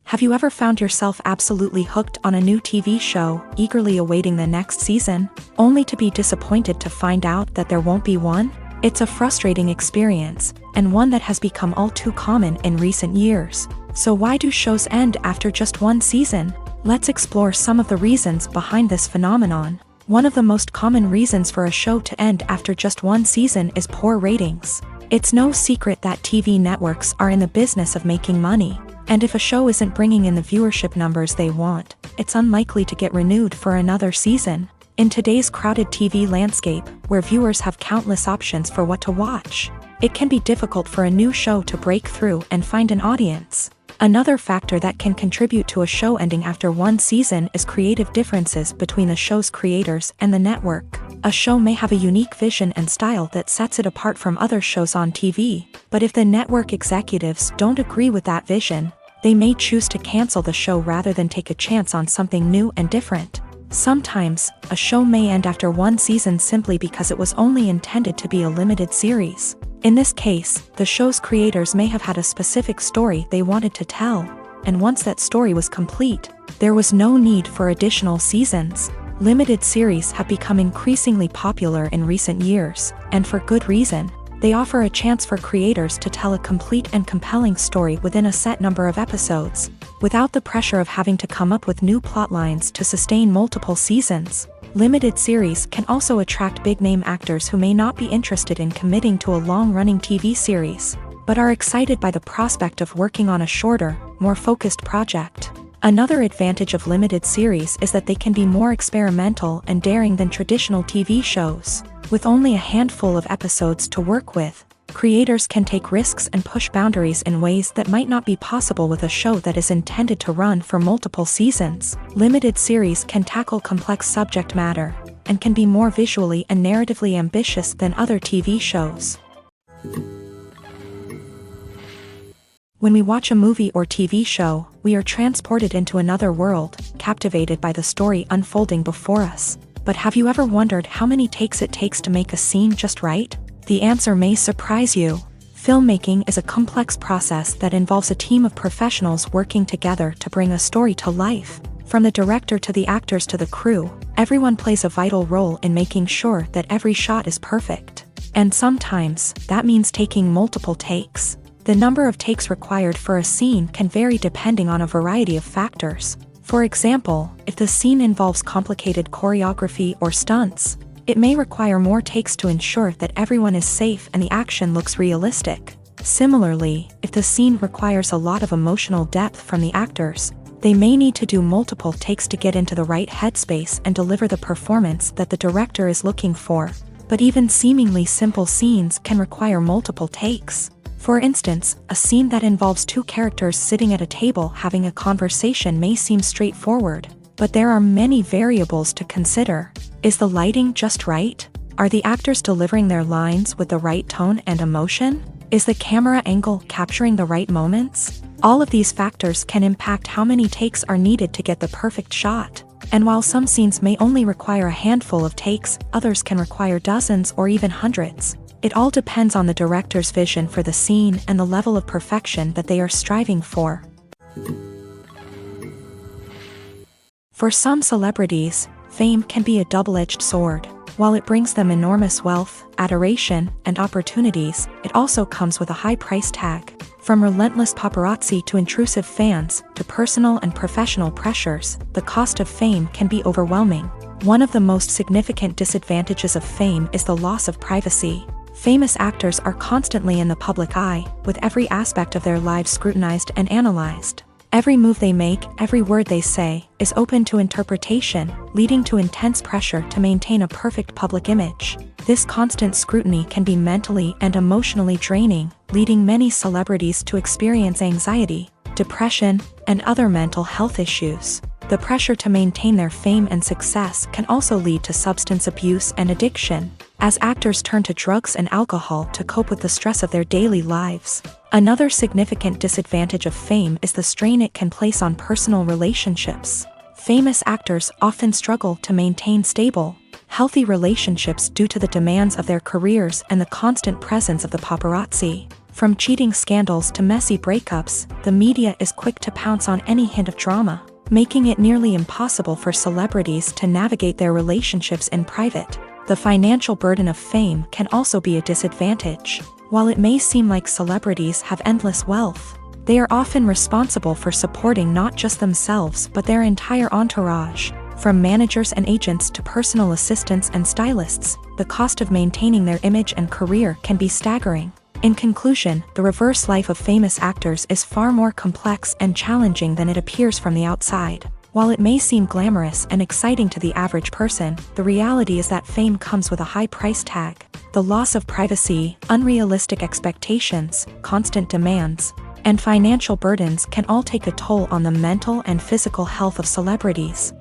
Have you ever found yourself absolutely hooked on a new TV show, eagerly awaiting the next season, only to be disappointed to find out that there won't be one? It's a frustrating experience, and one that has become all too common in recent years. So why do shows end after just one season? Let's explore some of the reasons behind this phenomenon. One of the most common reasons for a show to end after just one season is poor ratings. It's no secret that TV networks are in the business of making money. And if a show isn't bringing in the viewership numbers they want, it's unlikely to get renewed for another season. In today's crowded TV landscape, where viewers have countless options for what to watch, it can be difficult for a new show to break through and find an audience. Another factor that can contribute to a show ending after one season is creative differences between the show's creators and the network. A show may have a unique vision and style that sets it apart from other shows on TV, but if the network executives don't agree with that vision, they may choose to cancel the show rather than take a chance on something new and different. Sometimes, a show may end after one season simply because it was only intended to be a limited series. In this case, the show's creators may have had a specific story they wanted to tell, and once that story was complete, there was no need for additional seasons. Limited series have become increasingly popular in recent years, and for good reason. They offer a chance for creators to tell a complete and compelling story within a set number of episodes, without the pressure of having to come up with new plotlines to sustain multiple seasons. Limited series can also attract big-name actors who may not be interested in committing to a long-running TV series, but are excited by the prospect of working on a shorter, more focused project. Another advantage of limited series is that they can be more experimental and daring than traditional TV shows. With only a handful of episodes to work with, creators can take risks and push boundaries in ways that might not be possible with a show that is intended to run for multiple seasons. Limited series can tackle complex subject matter, and can be more visually and narratively ambitious than other TV shows. When we watch a movie or TV show, we are transported into another world, captivated by the story unfolding before us. But have you ever wondered how many takes it takes to make a scene just right? The answer may surprise you. Filmmaking is a complex process that involves a team of professionals working together to bring a story to life. From the director to the actors to the crew, everyone plays a vital role in making sure that every shot is perfect. And sometimes, that means taking multiple takes. The number of takes required for a scene can vary depending on a variety of factors. For example, if the scene involves complicated choreography or stunts, it may require more takes to ensure that everyone is safe and the action looks realistic. Similarly, if the scene requires a lot of emotional depth from the actors, they may need to do multiple takes to get into the right headspace and deliver the performance that the director is looking for. But even seemingly simple scenes can require multiple takes. For instance, a scene that involves two characters sitting at a table having a conversation may seem straightforward, but there are many variables to consider. Is the lighting just right? Are the actors delivering their lines with the right tone and emotion? Is the camera angle capturing the right moments? All of these factors can impact how many takes are needed to get the perfect shot. And while some scenes may only require a handful of takes, others can require dozens or even hundreds. It all depends on the director's vision for the scene and the level of perfection that they are striving for. For some celebrities, fame can be a double-edged sword. While it brings them enormous wealth, adoration, and opportunities, it also comes with a high price tag. From relentless paparazzi to intrusive fans, to personal and professional pressures, the cost of fame can be overwhelming. One of the most significant disadvantages of fame is the loss of privacy. Famous actors are constantly in the public eye, with every aspect of their lives scrutinized and analyzed. Every move they make, every word they say, is open to interpretation, leading to intense pressure to maintain a perfect public image. This constant scrutiny can be mentally and emotionally draining, leading many celebrities to experience anxiety, depression, and other mental health issues. The pressure to maintain their fame and success can also lead to substance abuse and addiction, as actors turn to drugs and alcohol to cope with the stress of their daily lives. Another significant disadvantage of fame is the strain it can place on personal relationships. Famous actors often struggle to maintain stable, healthy relationships due to the demands of their careers and the constant presence of the paparazzi. From cheating scandals to messy breakups, the media is quick to pounce on any hint of drama, making it nearly impossible for celebrities to navigate their relationships in private. The financial burden of fame can also be a disadvantage. While it may seem like celebrities have endless wealth, they are often responsible for supporting not just themselves but their entire entourage. From managers and agents to personal assistants and stylists, the cost of maintaining their image and career can be staggering. In conclusion, the reverse life of famous actors is far more complex and challenging than it appears from the outside. While it may seem glamorous and exciting to the average person, the reality is that fame comes with a high price tag. The loss of privacy, unrealistic expectations, constant demands, and financial burdens can all take a toll on the mental and physical health of celebrities.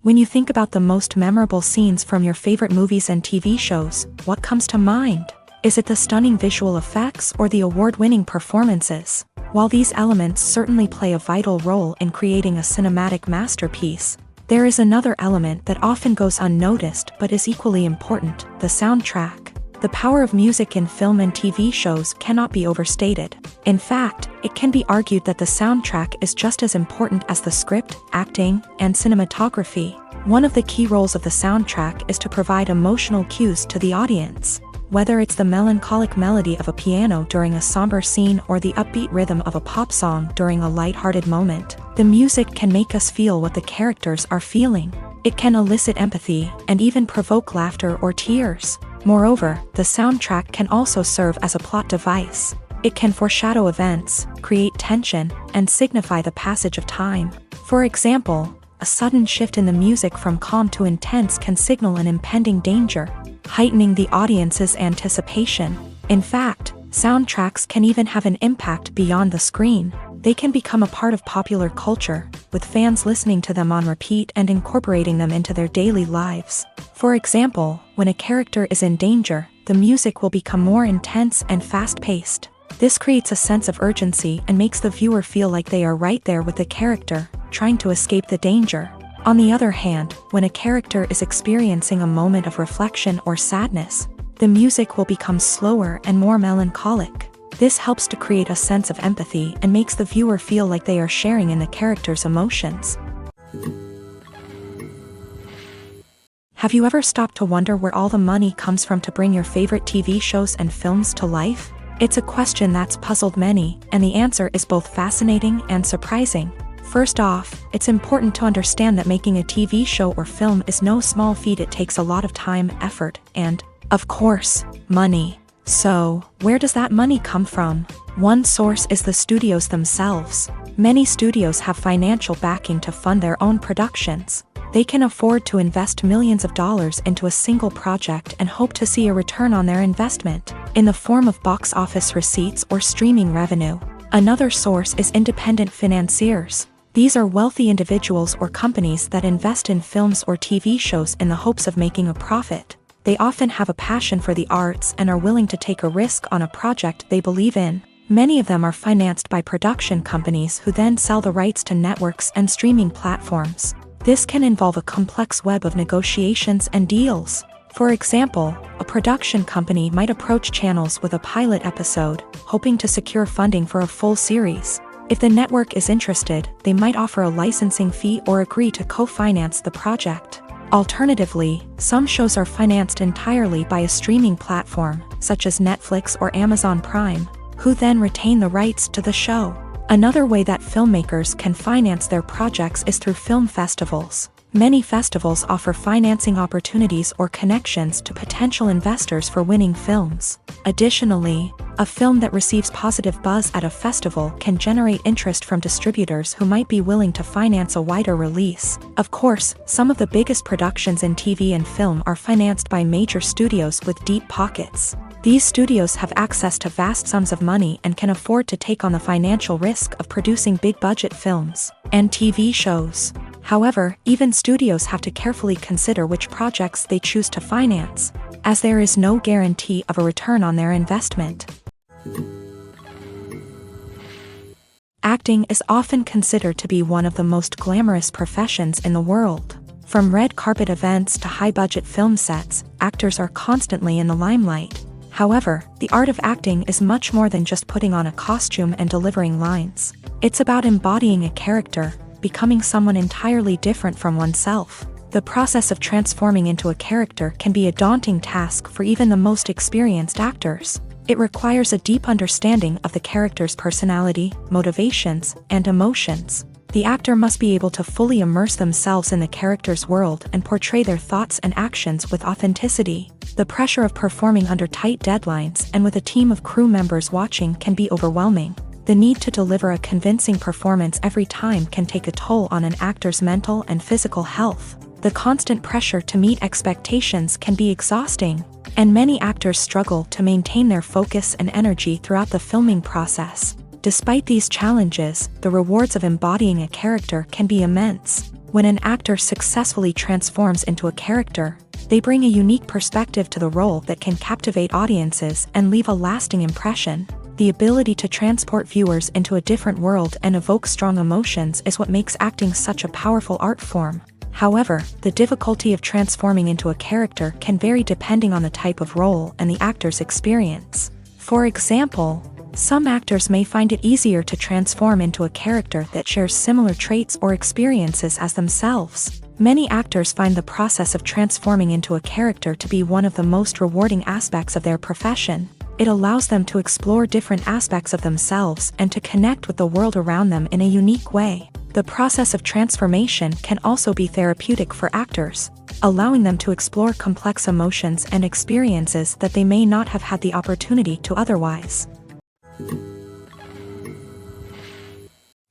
When you think about the most memorable scenes from your favorite movies and TV shows, what comes to mind? Is it the stunning visual effects or the award-winning performances? While these elements certainly play a vital role in creating a cinematic masterpiece, there is another element that often goes unnoticed but is equally important: the soundtrack. The power of music in film and TV shows cannot be overstated. In fact, it can be argued that the soundtrack is just as important as the script, acting, and cinematography. One of the key roles of the soundtrack is to provide emotional cues to the audience. Whether it's the melancholic melody of a piano during a somber scene or the upbeat rhythm of a pop song during a light-hearted moment, the music can make us feel what the characters are feeling. It can elicit empathy and even provoke laughter or tears. Moreover, the soundtrack can also serve as a plot device. It can foreshadow events, create tension, and signify the passage of time. For example, a sudden shift in the music from calm to intense can signal an impending danger, heightening the audience's anticipation. In fact, soundtracks can even have an impact beyond the screen. They can become a part of popular culture, with fans listening to them on repeat and incorporating them into their daily lives. For example, when a character is in danger, the music will become more intense and fast-paced. This creates a sense of urgency and makes the viewer feel like they are right there with the character, trying to escape the danger. On the other hand, when a character is experiencing a moment of reflection or sadness, the music will become slower and more melancholic. This helps to create a sense of empathy and makes the viewer feel like they are sharing in the character's emotions. Have you ever stopped to wonder where all the money comes from to bring your favorite TV shows and films to life? It's a question that's puzzled many, and the answer is both fascinating and surprising. First off, it's important to understand that making a TV show or film is no small feat. It takes a lot of time, effort, and, of course, money. So, where does that money come from? One source is the studios themselves. Many studios have financial backing to fund their own productions. They can afford to invest millions of dollars into a single project and hope to see a return on their investment, in the form of box office receipts or streaming revenue. Another source is independent financiers. These are wealthy individuals or companies that invest in films or TV shows in the hopes of making a profit. They often have a passion for the arts and are willing to take a risk on a project they believe in. Many of them are financed by production companies who then sell the rights to networks and streaming platforms. This can involve a complex web of negotiations and deals. For example, a production company might approach channels with a pilot episode, hoping to secure funding for a full series. If the network is interested, they might offer a licensing fee or agree to co-finance the project. Alternatively, some shows are financed entirely by a streaming platform, such as Netflix or Amazon Prime, who then retain the rights to the show. Another way that filmmakers can finance their projects is through film festivals. Many festivals offer financing opportunities or connections to potential investors for winning films. Additionally, a film that receives positive buzz at a festival can generate interest from distributors who might be willing to finance a wider release. Of course, some of the biggest productions in TV and film are financed by major studios with deep pockets. These studios have access to vast sums of money and can afford to take on the financial risk of producing big-budget films and TV shows. However, even studios have to carefully consider which projects they choose to finance, as there is no guarantee of a return on their investment. Acting is often considered to be one of the most glamorous professions in the world. From red carpet events to high-budget film sets, actors are constantly in the limelight. However, the art of acting is much more than just putting on a costume and delivering lines. It's about embodying a character, becoming someone entirely different from oneself. The process of transforming into a character can be a daunting task for even the most experienced actors. It requires a deep understanding of the character's personality, motivations, and emotions. The actor must be able to fully immerse themselves in the character's world and portray their thoughts and actions with authenticity. The pressure of performing under tight deadlines and with a team of crew members watching can be overwhelming. The need to deliver a convincing performance every time can take a toll on an actor's mental and physical health. The constant pressure to meet expectations can be exhausting, and many actors struggle to maintain their focus and energy throughout the filming process. Despite these challenges, the rewards of embodying a character can be immense. When an actor successfully transforms into a character, they bring a unique perspective to the role that can captivate audiences and leave a lasting impression. The ability to transport viewers into a different world and evoke strong emotions is what makes acting such a powerful art form. However, the difficulty of transforming into a character can vary depending on the type of role and the actor's experience. For example, some actors may find it easier to transform into a character that shares similar traits or experiences as themselves. Many actors find the process of transforming into a character to be one of the most rewarding aspects of their profession. It allows them to explore different aspects of themselves and to connect with the world around them in a unique way. The process of transformation can also be therapeutic for actors, allowing them to explore complex emotions and experiences that they may not have had the opportunity to otherwise.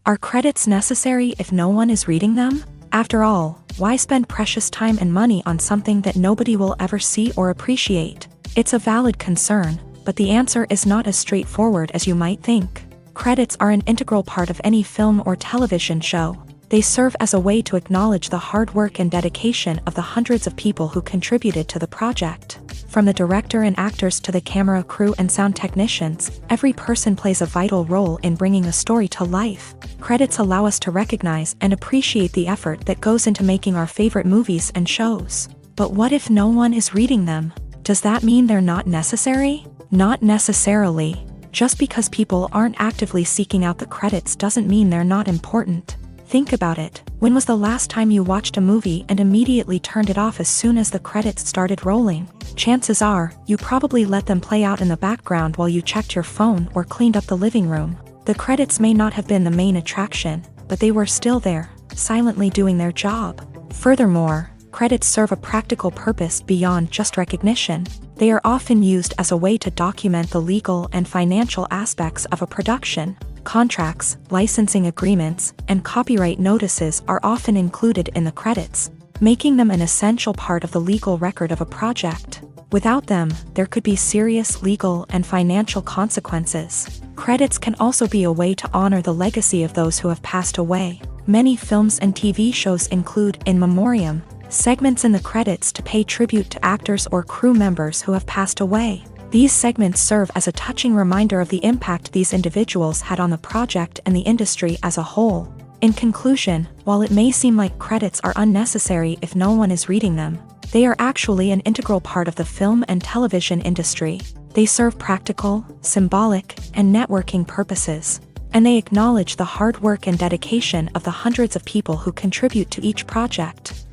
Are credits necessary if no one is reading them? After all, why spend precious time and money on something that nobody will ever see or appreciate? It's a valid concern, but the answer is not as straightforward as you might think. Credits are an integral part of any film or television show. They serve as a way to acknowledge the hard work and dedication of the hundreds of people who contributed to the project. From the director and actors to the camera crew and sound technicians, every person plays a vital role in bringing a story to life. Credits allow us to recognize and appreciate the effort that goes into making our favorite movies and shows. But what if no one is reading them? Does that mean they're not necessary? Not necessarily. Just because people aren't actively seeking out the credits doesn't mean they're not important. Think about it. When was the last time you watched a movie and immediately turned it off as soon as the credits started rolling? Chances are, you probably let them play out in the background while you checked your phone or cleaned up the living room. The credits may not have been the main attraction, but they were still there, silently doing their job. Furthermore, credits serve a practical purpose beyond just recognition. They are often used as a way to document the legal and financial aspects of a production. Contracts, licensing agreements, and copyright notices are often included in the credits, making them an essential part of the legal record of a project. Without them, there could be serious legal and financial consequences. Credits can also be a way to honor the legacy of those who have passed away. Many films and TV shows include in memoriam segments in the credits to pay tribute to actors or crew members who have passed away. These segments serve as a touching reminder of the impact these individuals had on the project and the industry as a whole. In conclusion, while it may seem like credits are unnecessary if no one is reading them, they are actually an integral part of the film and television industry. They serve practical, symbolic, and networking purposes, and they acknowledge the hard work and dedication of the hundreds of people who contribute to each project.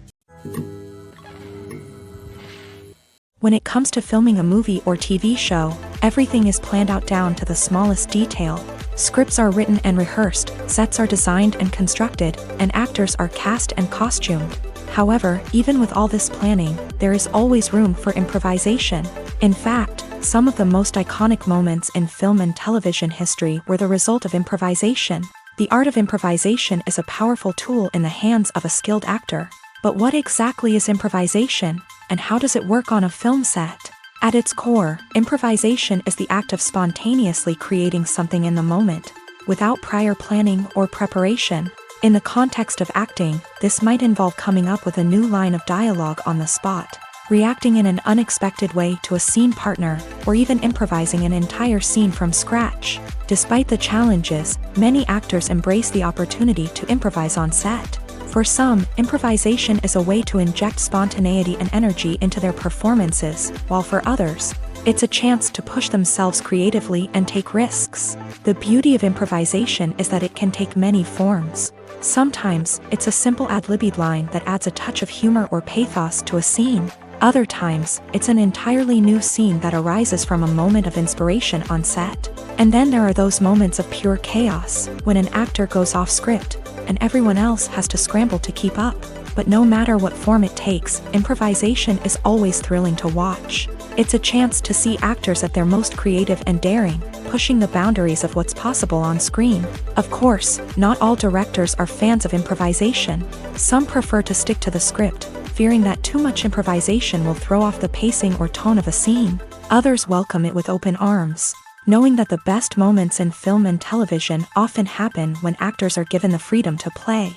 When it comes to filming a movie or TV show, everything is planned out down to the smallest detail. Scripts are written and rehearsed, sets are designed and constructed, and actors are cast and costumed. However, even with all this planning, there is always room for improvisation. In fact, some of the most iconic moments in film and television history were the result of improvisation. The art of improvisation is a powerful tool in the hands of a skilled actor. But what exactly is improvisation, and how does it work on a film set? At its core, improvisation is the act of spontaneously creating something in the moment, without prior planning or preparation. In the context of acting, this might involve coming up with a new line of dialogue on the spot, reacting in an unexpected way to a scene partner, or even improvising an entire scene from scratch. Despite the challenges, many actors embrace the opportunity to improvise on set. For some, improvisation is a way to inject spontaneity and energy into their performances, while for others, it's a chance to push themselves creatively and take risks. The beauty of improvisation is that it can take many forms. Sometimes, it's a simple ad-libbed line that adds a touch of humor or pathos to a scene. Other times, it's an entirely new scene that arises from a moment of inspiration on set. And then there are those moments of pure chaos, when an actor goes off script, and everyone else has to scramble to keep up. But no matter what form it takes, improvisation is always thrilling to watch. It's a chance to see actors at their most creative and daring, pushing the boundaries of what's possible on screen. Of course, not all directors are fans of improvisation. Some prefer to stick to the script, fearing that too much improvisation will throw off the pacing or tone of a scene. Others welcome it with open arms, knowing that the best moments in film and television often happen when actors are given the freedom to play.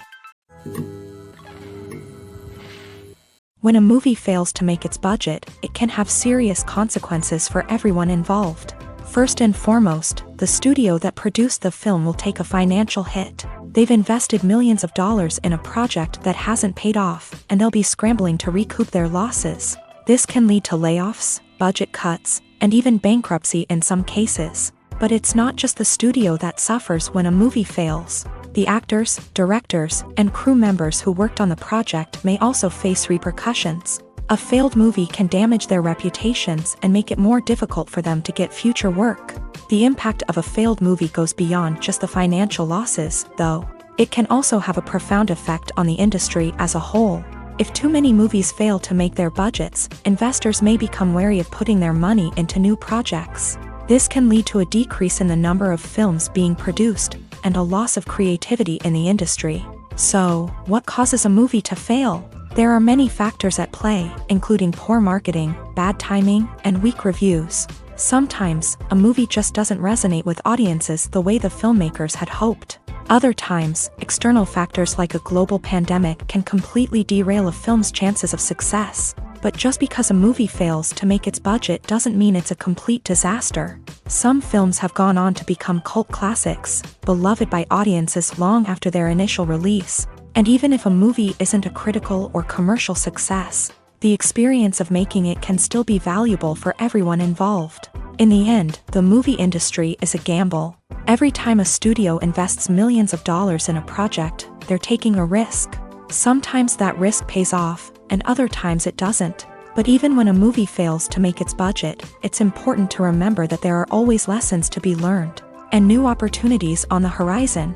When a movie fails to make its budget, it can have serious consequences for everyone involved. First and foremost, the studio that produced the film will take a financial hit. They've invested millions of dollars in a project that hasn't paid off, and they'll be scrambling to recoup their losses. This can lead to layoffs, budget cuts, and even bankruptcy in some cases. But it's not just the studio that suffers when a movie fails. The actors, directors, and crew members who worked on the project may also face repercussions. A failed movie can damage their reputations and make it more difficult for them to get future work. The impact of a failed movie goes beyond just the financial losses, though. It can also have a profound effect on the industry as a whole. If too many movies fail to make their budgets, investors may become wary of putting their money into new projects. This can lead to a decrease in the number of films being produced, and a loss of creativity in the industry. So, what causes a movie to fail? There are many factors at play, including poor marketing, bad timing, and weak reviews. Sometimes, a movie just doesn't resonate with audiences the way the filmmakers had hoped. Other times, external factors like a global pandemic can completely derail a film's chances of success. But just because a movie fails to make its budget doesn't mean it's a complete disaster. Some films have gone on to become cult classics, beloved by audiences long after their initial release. And even if a movie isn't a critical or commercial success, the experience of making it can still be valuable for everyone involved. In the end, the movie industry is a gamble. Every time a studio invests millions of dollars in a project, they're taking a risk. Sometimes that risk pays off, and other times it doesn't. But even when a movie fails to make its budget, it's important to remember that there are always lessons to be learned, and new opportunities on the horizon.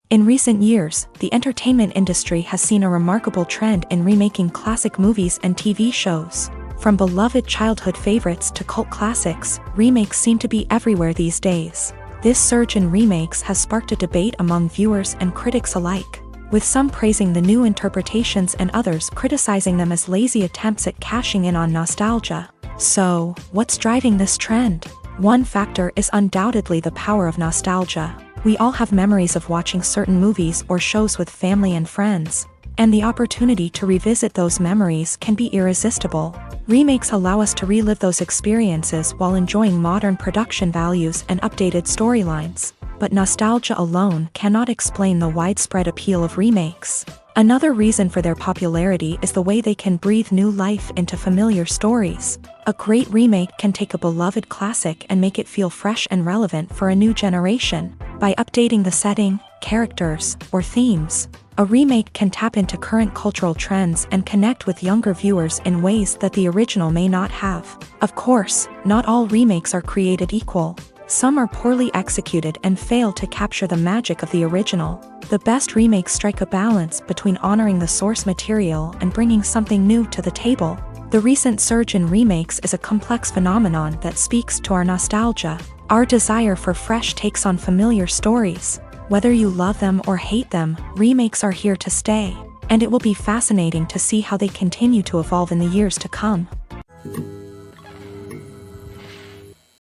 In recent years, the entertainment industry has seen a remarkable trend in remaking classic movies and TV shows. From beloved childhood favorites to cult classics, remakes seem to be everywhere these days. This surge in remakes has sparked a debate among viewers and critics alike, with some praising the new interpretations and others criticizing them as lazy attempts at cashing in on nostalgia. So, what's driving this trend? One factor is undoubtedly the power of nostalgia. We all have memories of watching certain movies or shows with family and friends, and the opportunity to revisit those memories can be irresistible. Remakes allow us to relive those experiences while enjoying modern production values and updated storylines. But nostalgia alone cannot explain the widespread appeal of remakes. Another reason for their popularity is the way they can breathe new life into familiar stories. A great remake can take a beloved classic and make it feel fresh and relevant for a new generation. By updating the setting, characters, or themes, a remake can tap into current cultural trends and connect with younger viewers in ways that the original may not have. Of course, not all remakes are created equal. Some are poorly executed and fail to capture the magic of the original. The best remakes strike a balance between honoring the source material and bringing something new to the table. The recent surge in remakes is a complex phenomenon that speaks to our nostalgia, our desire for fresh takes on familiar stories. Whether you love them or hate them, remakes are here to stay, and it will be fascinating to see how they continue to evolve in the years to come.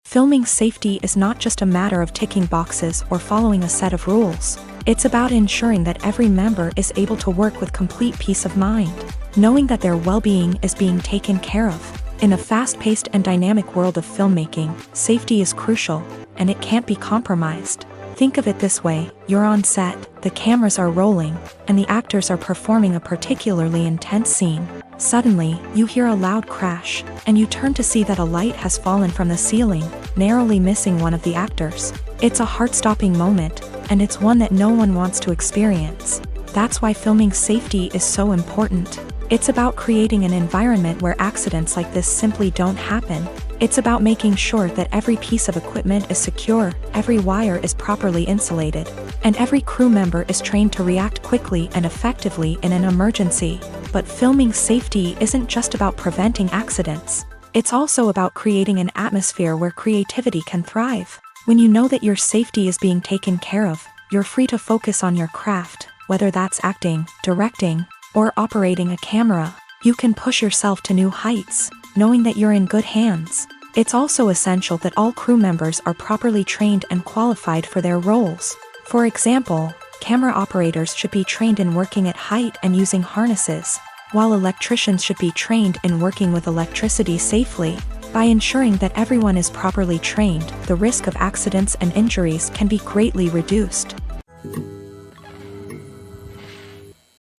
Filming safety is not just a matter of ticking boxes or following a set of rules. It's about ensuring that every member is able to work with complete peace of mind, knowing that their well-being is being taken care of. In a fast-paced and dynamic world of filmmaking, safety is crucial, and it can't be compromised. Think of it this way: you're on set, the cameras are rolling, and the actors are performing a particularly intense scene. Suddenly, you hear a loud crash, and you turn to see that a light has fallen from the ceiling, narrowly missing one of the actors. It's a heart-stopping moment, and it's one that no one wants to experience. That's why filming safety is so important. It's about creating an environment where accidents like this simply don't happen. It's about making sure that every piece of equipment is secure, every wire is properly insulated, and every crew member is trained to react quickly and effectively in an emergency. But filming safety isn't just about preventing accidents. It's also about creating an atmosphere where creativity can thrive. When you know that your safety is being taken care of, you're free to focus on your craft, whether that's acting, directing, or operating a camera. You can push yourself to new heights, knowing that you're in good hands. It's also essential that all crew members are properly trained and qualified for their roles. For example, camera operators should be trained in working at height and using harnesses, while electricians should be trained in working with electricity safely. By ensuring that everyone is properly trained, the risk of accidents and injuries can be greatly reduced.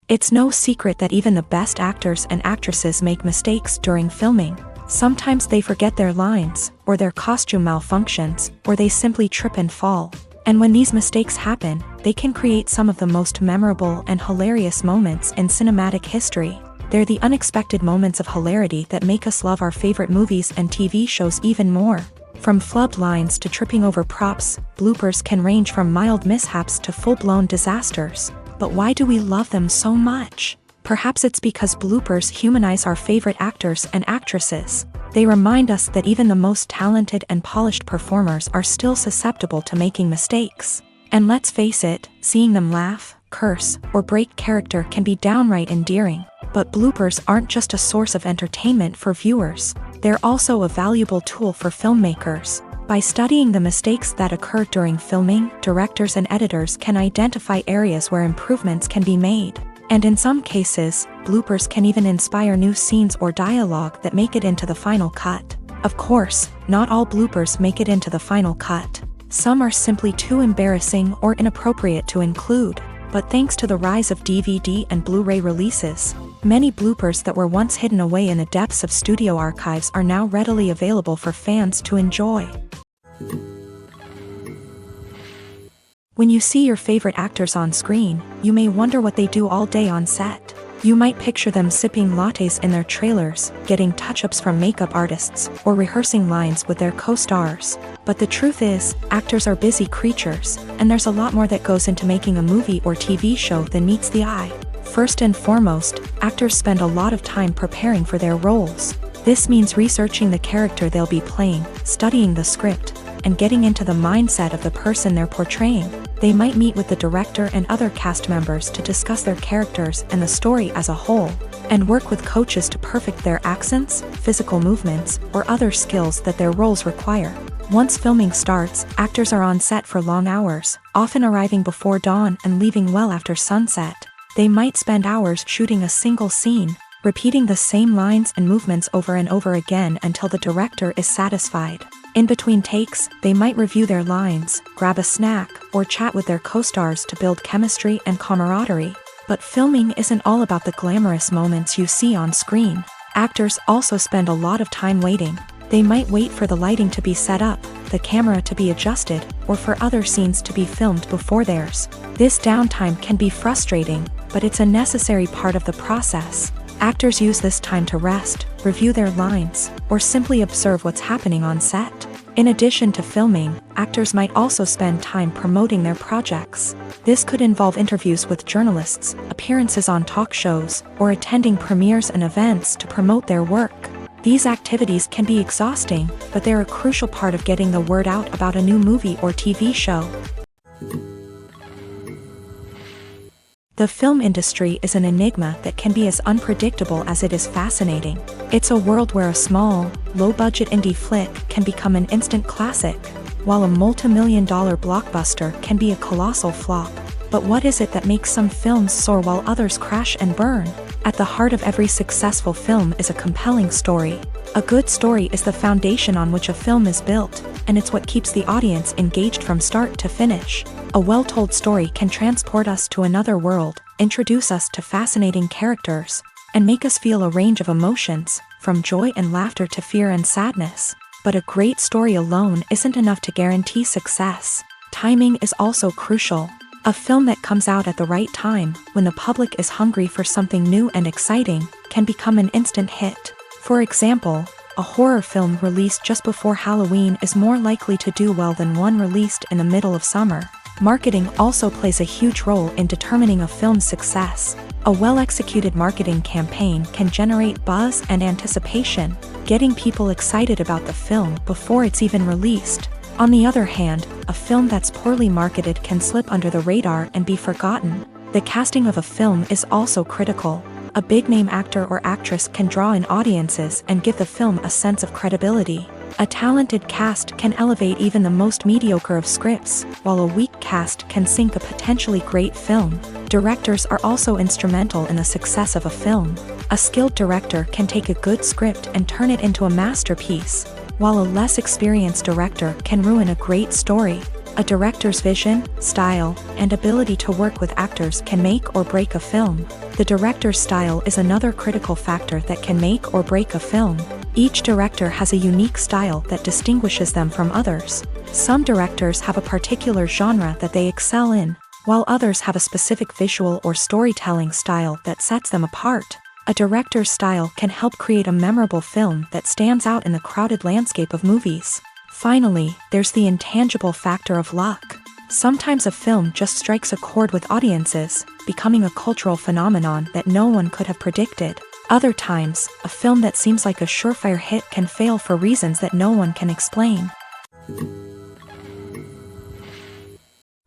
It's no secret that even the best actors and actresses make mistakes during filming. Sometimes they forget their lines, or their costume malfunctions, or they simply trip and fall. And when these mistakes happen, they can create some of the most memorable and hilarious moments in cinematic history. They're the unexpected moments of hilarity that make us love our favorite movies and TV shows even more. From flubbed lines to tripping over props, bloopers can range from mild mishaps to full-blown disasters. But why do we love them so much? Perhaps it's because bloopers humanize our favorite actors and actresses. They remind us that even the most talented and polished performers are still susceptible to making mistakes. And let's face it, seeing them laugh, curse, or break character can be downright endearing. But bloopers aren't just a source of entertainment for viewers. They're also a valuable tool for filmmakers. By studying the mistakes that occur during filming, directors and editors can identify areas where improvements can be made. And in some cases, bloopers can even inspire new scenes or dialogue that make it into the final cut. Of course, not all bloopers make it into the final cut. Some are simply too embarrassing or inappropriate to include. But thanks to the rise of DVD and Blu-ray releases, many bloopers that were once hidden away in the depths of studio archives are now readily available for fans to enjoy. When you see your favorite actors on screen, you may wonder what they do all day on set. You might picture them sipping lattes in their trailers, getting touch-ups from makeup artists, or rehearsing lines with their co-stars. But the truth is, actors are busy creatures, and there's a lot more that goes into making a movie or TV show than meets the eye. First and foremost, actors spend a lot of time preparing for their roles. This means researching the character they'll be playing, studying the script, and getting into the mindset of the person they're portraying. They might meet with the director and other cast members to discuss their characters and the story as a whole, and work with coaches to perfect their accents, physical movements, or other skills that their roles require. Once filming starts, actors are on set for long hours, often arriving before dawn and leaving well after sunset. They might spend hours shooting a single scene, repeating the same lines and movements over and over again until the director is satisfied. In between takes, they might review their lines, grab a snack, or chat with their co-stars to build chemistry and camaraderie. But filming isn't all about the glamorous moments you see on screen. Actors also spend a lot of time waiting. They might wait for the lighting to be set up, the camera to be adjusted, or for other scenes to be filmed before theirs. This downtime can be frustrating, but it's a necessary part of the process. Actors use this time to rest, review their lines, or simply observe what's happening on set. In addition to filming, actors might also spend time promoting their projects. This could involve interviews with journalists, appearances on talk shows, or attending premieres and events to promote their work. These activities can be exhausting, but they're a crucial part of getting the word out about a new movie or TV show. The film industry is an enigma that can be as unpredictable as it is fascinating. It's a world where a small, low-budget indie flick can become an instant classic, while a multi-million-dollar blockbuster can be a colossal flop. But what is it that makes some films soar while others crash and burn? At the heart of every successful film is a compelling story. A good story is the foundation on which a film is built, and it's what keeps the audience engaged from start to finish. A well-told story can transport us to another world, introduce us to fascinating characters, and make us feel a range of emotions, from joy and laughter to fear and sadness. But a great story alone isn't enough to guarantee success. Timing is also crucial. A film that comes out at the right time, when the public is hungry for something new and exciting, can become an instant hit. For example, a horror film released just before Halloween is more likely to do well than one released in the middle of summer. Marketing also plays a huge role in determining a film's success. A well-executed marketing campaign can generate buzz and anticipation, getting people excited about the film before it's even released. On the other hand, a film that's poorly marketed can slip under the radar and be forgotten. The casting of a film is also critical. A big-name actor or actress can draw in audiences and give the film a sense of credibility. A talented cast can elevate even the most mediocre of scripts, while a weak cast can sink a potentially great film. Directors are also instrumental in the success of a film. A skilled director can take a good script and turn it into a masterpiece, while a less experienced director can ruin a great story. A director's vision, style, and ability to work with actors can make or break a film. The director's style is another critical factor that can make or break a film. Each director has a unique style that distinguishes them from others. Some directors have a particular genre that they excel in, while others have a specific visual or storytelling style that sets them apart. A director's style can help create a memorable film that stands out in the crowded landscape of movies. Finally, there's the intangible factor of luck. Sometimes a film just strikes a chord with audiences, becoming a cultural phenomenon that no one could have predicted. Other times, a film that seems like a surefire hit can fail for reasons that no one can explain.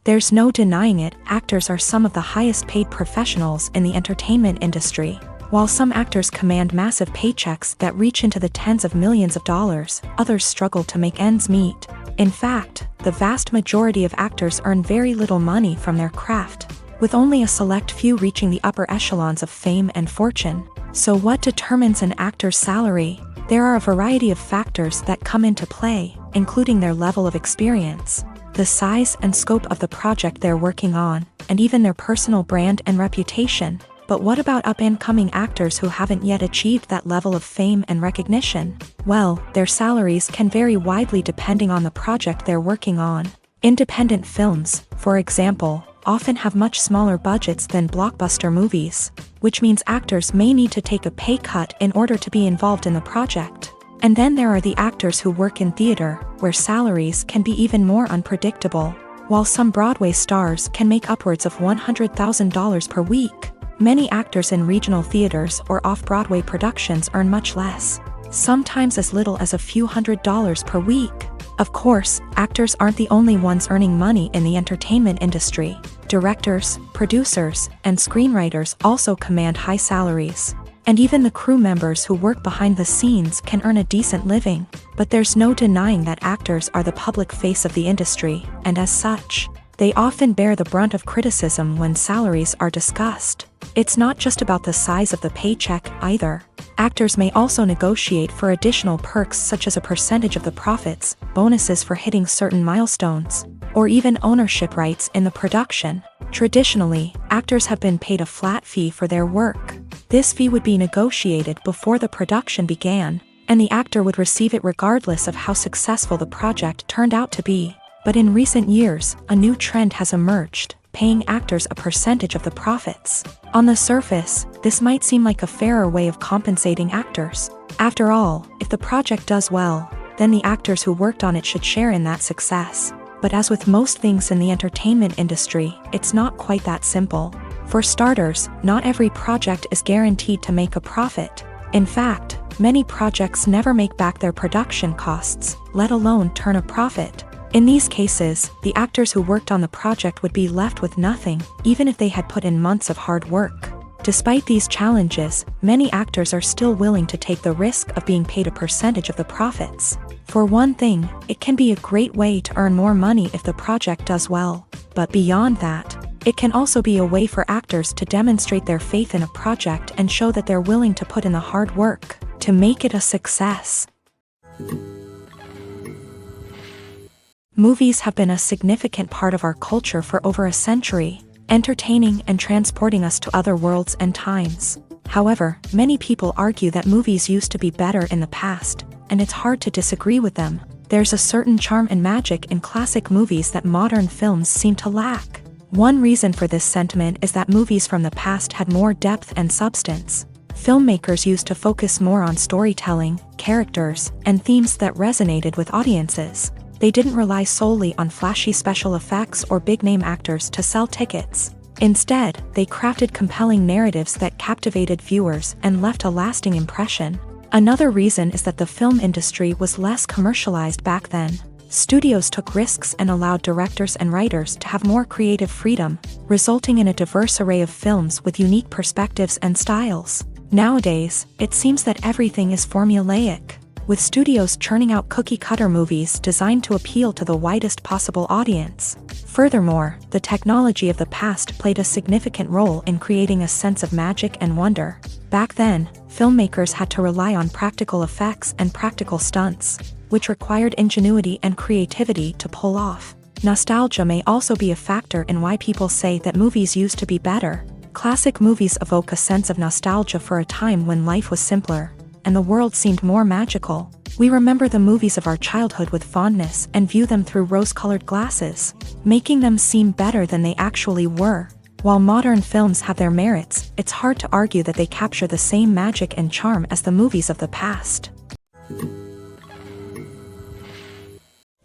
There's no denying it, actors are some of the highest paid professionals in the entertainment industry. While some actors command massive paychecks that reach into the tens of millions of dollars, others struggle to make ends meet. In fact, the vast majority of actors earn very little money from their craft, with only a select few reaching the upper echelons of fame and fortune. So what determines an actor's salary? There are a variety of factors that come into play, including their level of experience, the size and scope of the project they're working on, and even their personal brand and reputation. But what about up-and-coming actors who haven't yet achieved that level of fame and recognition? Well, their salaries can vary widely depending on the project they're working on. Independent films, for example, often have much smaller budgets than blockbuster movies, which means actors may need to take a pay cut in order to be involved in the project. And then there are the actors who work in theater, where salaries can be even more unpredictable. While some Broadway stars can make upwards of $100,000 per week, many actors in regional theaters or off-Broadway productions earn much less, sometimes as little as a few $100s per week. Of course, actors aren't the only ones earning money in the entertainment industry. Directors, producers, and screenwriters also command high salaries. And even the crew members who work behind the scenes can earn a decent living. But there's no denying that actors are the public face of the industry, and as such, they often bear the brunt of criticism when salaries are discussed. It's not just about the size of the paycheck, either. Actors may also negotiate for additional perks such as a percentage of the profits, bonuses for hitting certain milestones, or even ownership rights in the production. Traditionally, actors have been paid a flat fee for their work. This fee would be negotiated before the production began, and the actor would receive it regardless of how successful the project turned out to be. But in recent years, a new trend has emerged, paying actors a percentage of the profits. On the surface, this might seem like a fairer way of compensating actors. After all, if the project does well, then the actors who worked on it should share in that success. But as with most things in the entertainment industry, it's not quite that simple. For starters, not every project is guaranteed to make a profit. In fact, many projects never make back their production costs, let alone turn a profit. In these cases, the actors who worked on the project would be left with nothing, even if they had put in months of hard work. Despite these challenges, many actors are still willing to take the risk of being paid a percentage of the profits. For one thing, it can be a great way to earn more money if the project does well. But beyond that, it can also be a way for actors to demonstrate their faith in a project and show that they're willing to put in the hard work to make it a success. Movies have been a significant part of our culture for over a century, entertaining and transporting us to other worlds and times. However, many people argue that movies used to be better in the past, and it's hard to disagree with them. There's a certain charm and magic in classic movies that modern films seem to lack. One reason for this sentiment is that movies from the past had more depth and substance. Filmmakers used to focus more on storytelling, characters, and themes that resonated with audiences. They didn't rely solely on flashy special effects or big-name actors to sell tickets. Instead, they crafted compelling narratives that captivated viewers and left a lasting impression. Another reason is that the film industry was less commercialized back then. Studios took risks and allowed directors and writers to have more creative freedom, resulting in a diverse array of films with unique perspectives and styles. Nowadays, it seems that everything is formulaic, with studios churning out cookie-cutter movies designed to appeal to the widest possible audience. Furthermore, the technology of the past played a significant role in creating a sense of magic and wonder. Back then, filmmakers had to rely on practical effects and practical stunts, which required ingenuity and creativity to pull off. Nostalgia may also be a factor in why people say that movies used to be better. Classic movies evoke a sense of nostalgia for a time when life was simpler, and the world seemed more magical. We remember the movies of our childhood with fondness and view them through rose-colored glasses, making them seem better than they actually were. While modern films have their merits, it's hard to argue that they capture the same magic and charm as the movies of the past.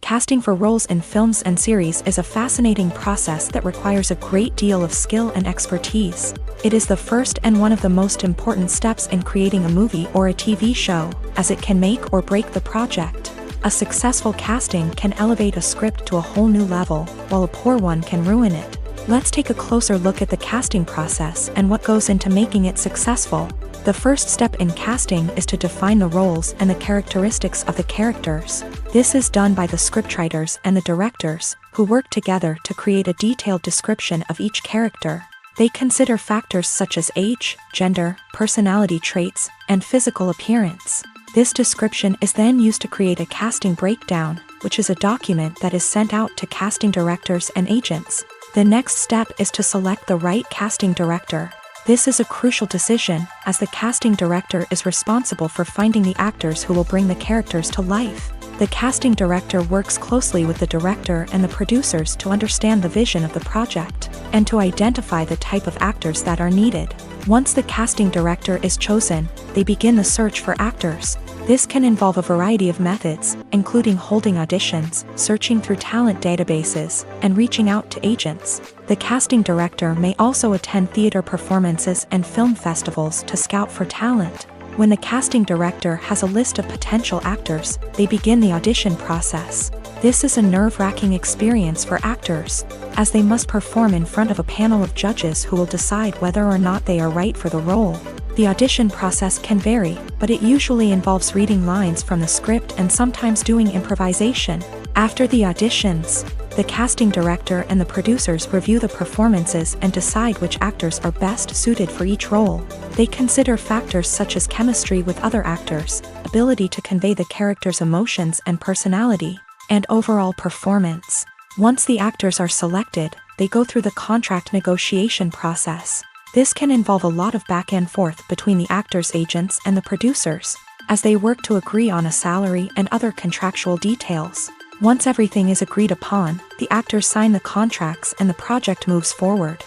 Casting for roles in films and series is a fascinating process that requires a great deal of skill and expertise. It is the first and one of the most important steps in creating a movie or a TV show, as it can make or break the project. A successful casting can elevate a script to a whole new level, while a poor one can ruin it. Let's take a closer look at the casting process and what goes into making it successful. The first step in casting is to define the roles and the characteristics of the characters. This is done by the scriptwriters and the directors, who work together to create a detailed description of each character. They consider factors such as age, gender, personality traits, and physical appearance. This description is then used to create a casting breakdown, which is a document that is sent out to casting directors and agents. The next step is to select the right casting director. This is a crucial decision, as the casting director is responsible for finding the actors who will bring the characters to life. The casting director works closely with the director and the producers to understand the vision of the project, and to identify the type of actors that are needed. Once the casting director is chosen, they begin the search for actors. This can involve a variety of methods, including holding auditions, searching through talent databases, and reaching out to agents. The casting director may also attend theater performances and film festivals to scout for talent. When the casting director has a list of potential actors, they begin the audition process. This is a nerve-wracking experience for actors, as they must perform in front of a panel of judges who will decide whether or not they are right for the role. The audition process can vary, but it usually involves reading lines from the script and sometimes doing improvisation. After the auditions, the casting director and the producers review the performances and decide which actors are best suited for each role. They consider factors such as chemistry with other actors, ability to convey the character's emotions and personality, and overall performance. Once the actors are selected, they go through the contract negotiation process. This can involve a lot of back and forth between the actors' agents and the producers, as they work to agree on a salary and other contractual details. Once everything is agreed upon, the actors sign the contracts and the project moves forward.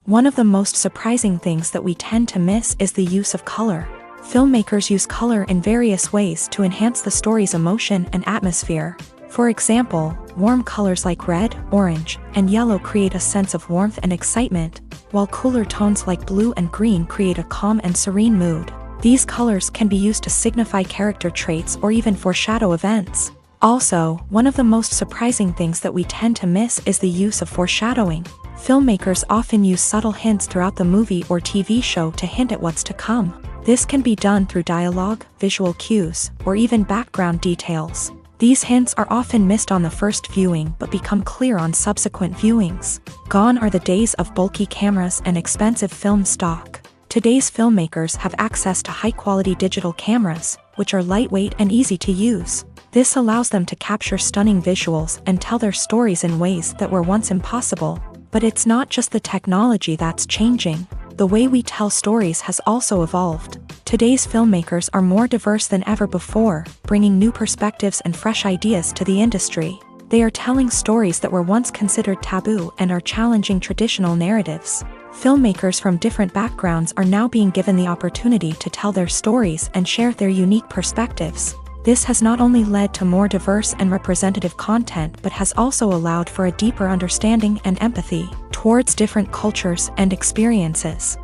One of the most surprising things that we tend to miss is the use of color. Filmmakers use color in various ways to enhance the story's emotion and atmosphere. For example, warm colors like red, orange, and yellow create a sense of warmth and excitement, while cooler tones like blue and green create a calm and serene mood. These colors can be used to signify character traits or even foreshadow events. Also, one of the most surprising things that we tend to miss is the use of foreshadowing. Filmmakers often use subtle hints throughout the movie or TV show to hint at what's to come. This can be done through dialogue, visual cues, or even background details. These hints are often missed on the first viewing but become clear on subsequent viewings. Gone are the days of bulky cameras and expensive film stock. Today's filmmakers have access to high-quality digital cameras, which are lightweight and easy to use. This allows them to capture stunning visuals and tell their stories in ways that were once impossible. But it's not just the technology that's changing. The way we tell stories has also evolved. Today's filmmakers are more diverse than ever before, bringing new perspectives and fresh ideas to the industry. They are telling stories that were once considered taboo and are challenging traditional narratives. Filmmakers from different backgrounds are now being given the opportunity to tell their stories and share their unique perspectives. This has not only led to more diverse and representative content but has also allowed for a deeper understanding and empathy towards different cultures and experiences.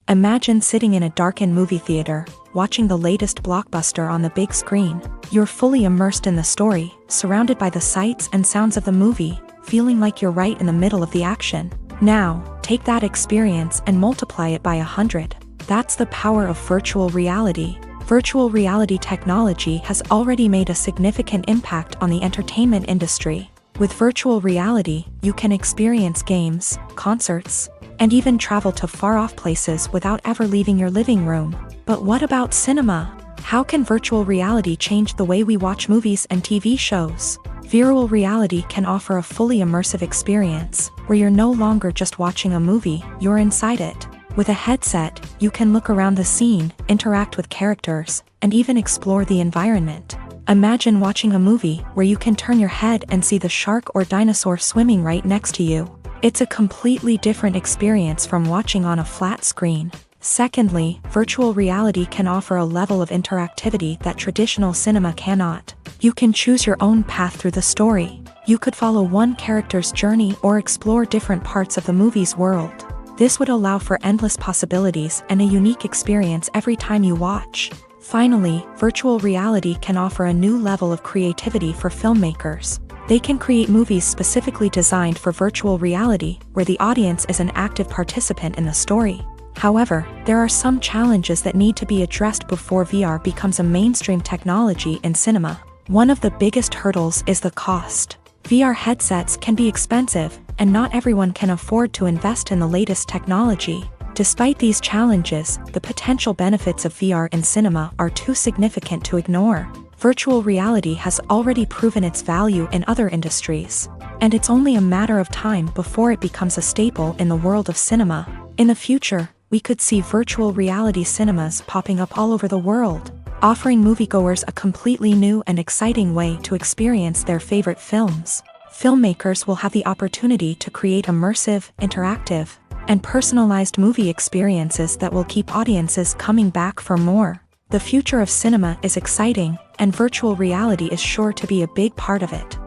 Imagine sitting in a darkened movie theater, watching the latest blockbuster on the big screen. You're fully immersed in the story, surrounded by the sights and sounds of the movie, feeling like you're right in the middle of the action. Now, take that experience and multiply it by 100. That's the power of virtual reality. Virtual reality technology has already made a significant impact on the entertainment industry. With virtual reality, you can experience games, concerts, and even travel to far-off places without ever leaving your living room. But what about cinema? How can virtual reality change the way we watch movies and TV shows? Virtual reality can offer a fully immersive experience, where you're no longer just watching a movie, you're inside it. With a headset, you can look around the scene, interact with characters, and even explore the environment. Imagine watching a movie where you can turn your head and see the shark or dinosaur swimming right next to you. It's a completely different experience from watching on a flat screen. Secondly, virtual reality can offer a level of interactivity that traditional cinema cannot. You can choose your own path through the story. You could follow one character's journey or explore different parts of the movie's world. This would allow for endless possibilities and a unique experience every time you watch. Finally, virtual reality can offer a new level of creativity for filmmakers. They can create movies specifically designed for virtual reality, where the audience is an active participant in the story. However, there are some challenges that need to be addressed before VR becomes a mainstream technology in cinema. One of the biggest hurdles is the cost. VR headsets can be expensive, and not everyone can afford to invest in the latest technology. Despite these challenges, the potential benefits of VR in cinema are too significant to ignore. Virtual reality has already proven its value in other industries, and it's only a matter of time before it becomes a staple in the world of cinema. In the future, we could see virtual reality cinemas popping up all over the world, offering moviegoers a completely new and exciting way to experience their favorite films. Filmmakers will have the opportunity to create immersive, interactive, and personalized movie experiences that will keep audiences coming back for more. The future of cinema is exciting, and virtual reality is sure to be a big part of it.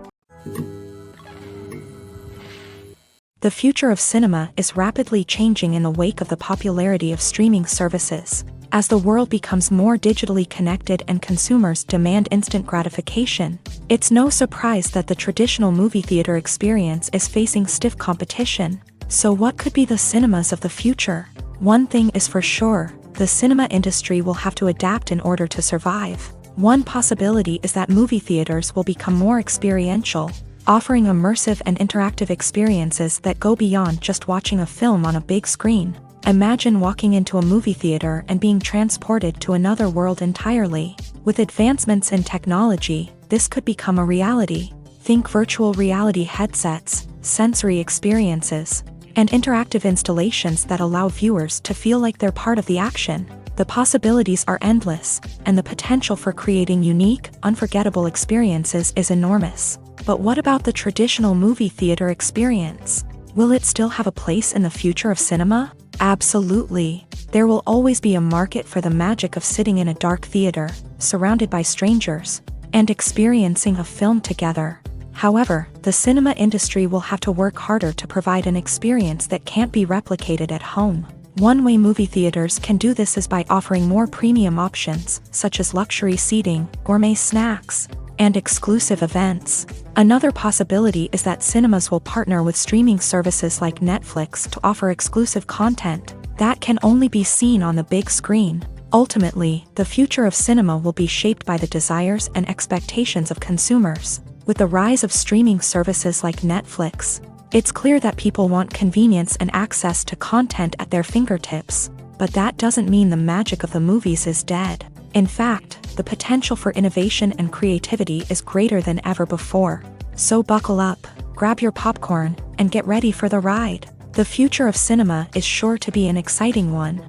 The future of cinema is rapidly changing in the wake of the popularity of streaming services. As the world becomes more digitally connected and consumers demand instant gratification, it's no surprise that the traditional movie theater experience is facing stiff competition. So what could be the cinemas of the future? One thing is for sure, the cinema industry will have to adapt in order to survive. One possibility is that movie theaters will become more experiential, offering immersive and interactive experiences that go beyond just watching a film on a big screen. Imagine walking into a movie theater and being transported to another world entirely. With advancements in technology, this could become a reality. Think virtual reality headsets, sensory experiences, and interactive installations that allow viewers to feel like they're part of the action. The possibilities are endless, and the potential for creating unique, unforgettable experiences is enormous. But what about the traditional movie theater experience? Will it still have a place in the future of cinema? Absolutely. There will always be a market for the magic of sitting in a dark theater, surrounded by strangers, and experiencing a film together. However, the cinema industry will have to work harder to provide an experience that can't be replicated at home. One way movie theaters can do this is by offering more premium options, such as luxury seating, gourmet snacks, and exclusive events. Another possibility is that cinemas will partner with streaming services like Netflix to offer exclusive content that can only be seen on the big screen. Ultimately, the future of cinema will be shaped by the desires and expectations of consumers. With the rise of streaming services like Netflix, it's clear that people want convenience and access to content at their fingertips. But that doesn't mean the magic of the movies is dead. In fact, the potential for innovation and creativity is greater than ever before. So buckle up, grab your popcorn, and get ready for the ride. The future of cinema is sure to be an exciting one.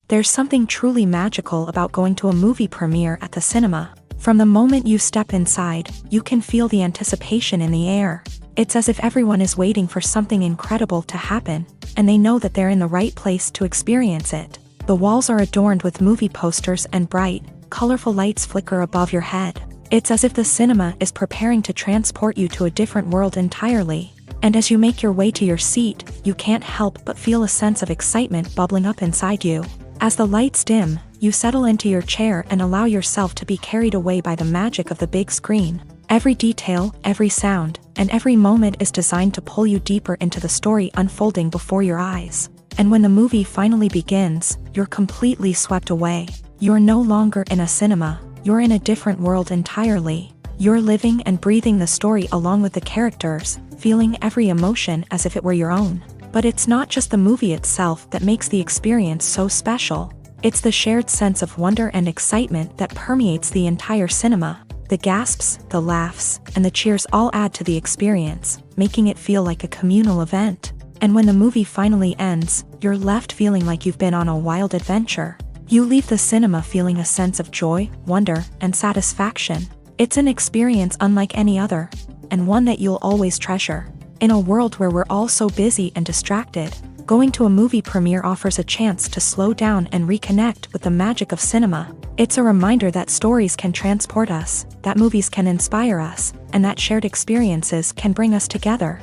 There's something truly magical about going to a movie premiere at the cinema. From the moment you step inside, you can feel the anticipation in the air. It's as if everyone is waiting for something incredible to happen, and they know that they're in the right place to experience it. The walls are adorned with movie posters and bright, colorful lights flicker above your head. It's as if the cinema is preparing to transport you to a different world entirely. And as you make your way to your seat, you can't help but feel a sense of excitement bubbling up inside you. As the lights dim, you settle into your chair and allow yourself to be carried away by the magic of the big screen. Every detail, every sound, and every moment is designed to pull you deeper into the story unfolding before your eyes. And when the movie finally begins, you're completely swept away. You're no longer in a cinema, you're in a different world entirely. You're living and breathing the story along with the characters, feeling every emotion as if it were your own. But it's not just the movie itself that makes the experience so special. It's the shared sense of wonder and excitement that permeates the entire cinema. The gasps, the laughs, and the cheers all add to the experience, making it feel like a communal event. And when the movie finally ends, you're left feeling like you've been on a wild adventure. You leave the cinema feeling a sense of joy, wonder, and satisfaction. It's an experience unlike any other, and one that you'll always treasure. In a world where we're all so busy and distracted, going to a movie premiere offers a chance to slow down and reconnect with the magic of cinema. It's a reminder that stories can transport us, that movies can inspire us, and that shared experiences can bring us together.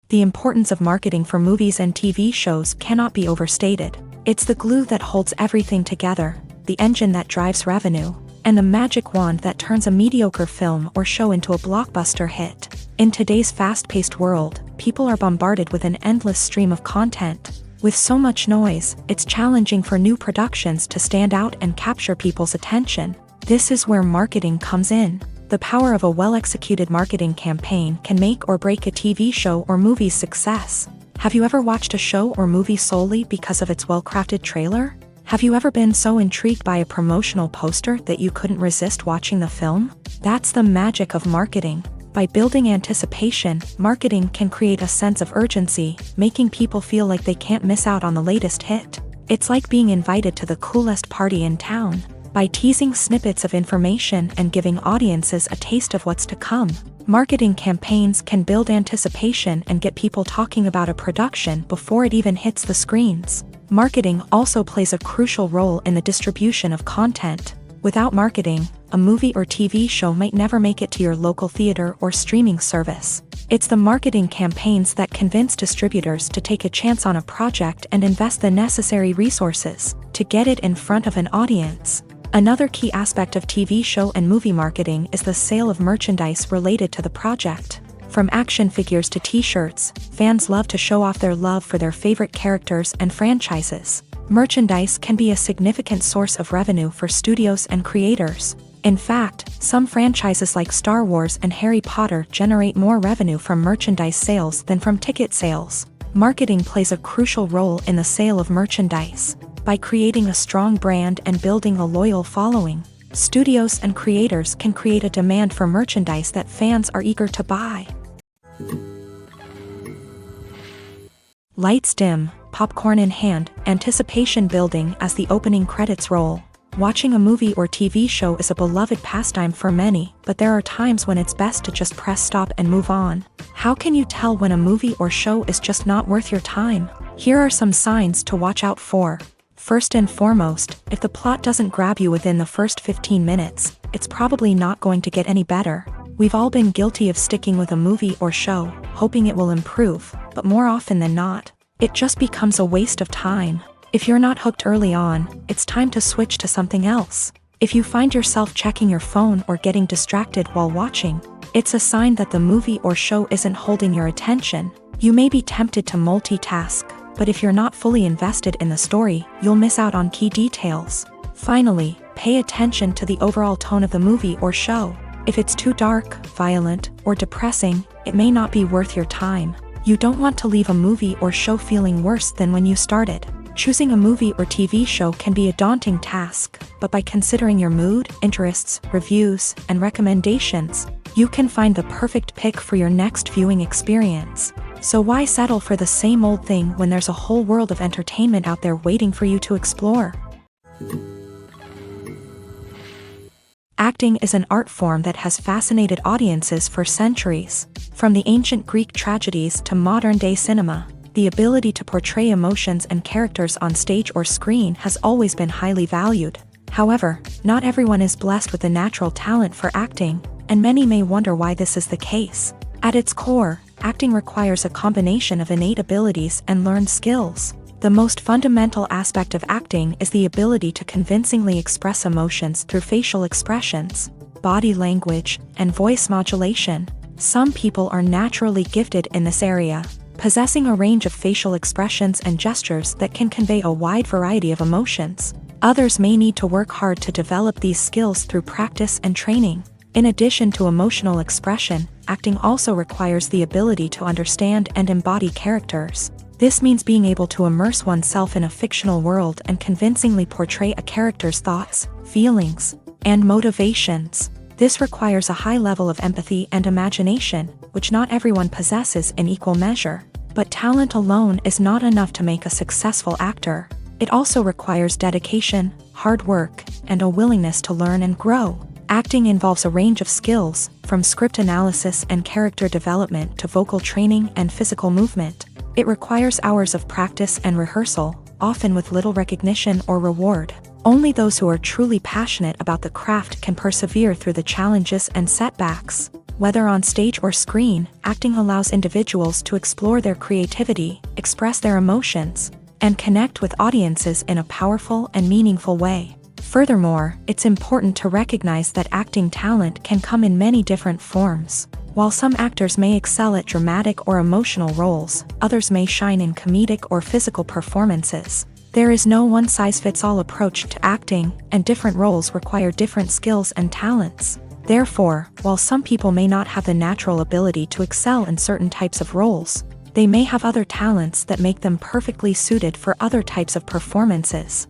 The importance of marketing for movies and TV shows cannot be overstated. It's the glue that holds everything together, the engine that drives revenue, and the magic wand that turns a mediocre film or show into a blockbuster hit. In today's fast-paced world, people are bombarded with an endless stream of content. With so much noise, it's challenging for new productions to stand out and capture people's attention. This is where marketing comes in. The power of a well-executed marketing campaign can make or break a TV show or movie's success. Have you ever watched a show or movie solely because of its well-crafted trailer? Have you ever been so intrigued by a promotional poster that you couldn't resist watching the film? That's the magic of marketing. By building anticipation, marketing can create a sense of urgency, making people feel like they can't miss out on the latest hit. It's like being invited to the coolest party in town. By teasing snippets of information and giving audiences a taste of what's to come, marketing campaigns can build anticipation and get people talking about a production before it even hits the screens. Marketing also plays a crucial role in the distribution of content. Without marketing, a movie or TV show might never make it to your local theater or streaming service. It's the marketing campaigns that convince distributors to take a chance on a project and invest the necessary resources to get it in front of an audience. Another key aspect of TV show and movie marketing is the sale of merchandise related to the project. From action figures to t-shirts, fans love to show off their love for their favorite characters and franchises. Merchandise can be a significant source of revenue for studios and creators. In fact, some franchises like Star Wars and Harry Potter generate more revenue from merchandise sales than from ticket sales. Marketing plays a crucial role in the sale of merchandise. By creating a strong brand and building a loyal following, studios and creators can create a demand for merchandise that fans are eager to buy. Lights dim, popcorn in hand, anticipation building as the opening credits roll. Watching a movie or TV show is a beloved pastime for many, but there are times when it's best to just press stop and move on. How can you tell when a movie or show is just not worth your time? Here are some signs to watch out for. First and foremost, if the plot doesn't grab you within the first 15 minutes, it's probably not going to get any better. We've all been guilty of sticking with a movie or show, hoping it will improve, but more often than not, it just becomes a waste of time. If you're not hooked early on, it's time to switch to something else. If you find yourself checking your phone or getting distracted while watching, it's a sign that the movie or show isn't holding your attention. You may be tempted to multitask, but if you're not fully invested in the story, you'll miss out on key details. Finally, pay attention to the overall tone of the movie or show. If it's too dark, violent, or depressing, it may not be worth your time. You don't want to leave a movie or show feeling worse than when you started. Choosing a movie or TV show can be a daunting task, but by considering your mood, interests, reviews, and recommendations, you can find the perfect pick for your next viewing experience. So why settle for the same old thing when there's a whole world of entertainment out there waiting for you to explore? Acting is an art form that has fascinated audiences for centuries. From the ancient Greek tragedies to modern-day cinema, the ability to portray emotions and characters on stage or screen has always been highly valued. However, not everyone is blessed with the natural talent for acting, and many may wonder why this is the case. At its core, acting requires a combination of innate abilities and learned skills. The most fundamental aspect of acting is the ability to convincingly express emotions through facial expressions, body language, and voice modulation. Some people are naturally gifted in this area, possessing a range of facial expressions and gestures that can convey a wide variety of emotions. Others may need to work hard to develop these skills through practice and training. In addition to emotional expression, acting also requires the ability to understand and embody characters. This means being able to immerse oneself in a fictional world and convincingly portray a character's thoughts, feelings, and motivations. This requires a high level of empathy and imagination, which not everyone possesses in equal measure. But talent alone is not enough to make a successful actor. It also requires dedication, hard work, and a willingness to learn and grow. Acting involves a range of skills, from script analysis and character development to vocal training and physical movement. It requires hours of practice and rehearsal, often with little recognition or reward. Only those who are truly passionate about the craft can persevere through the challenges and setbacks. Whether on stage or screen, acting allows individuals to explore their creativity, express their emotions, and connect with audiences in a powerful and meaningful way. Furthermore, it's important to recognize that acting talent can come in many different forms. While some actors may excel at dramatic or emotional roles, others may shine in comedic or physical performances. There is no one-size-fits-all approach to acting, and different roles require different skills and talents. Therefore, while some people may not have the natural ability to excel in certain types of roles, they may have other talents that make them perfectly suited for other types of performances.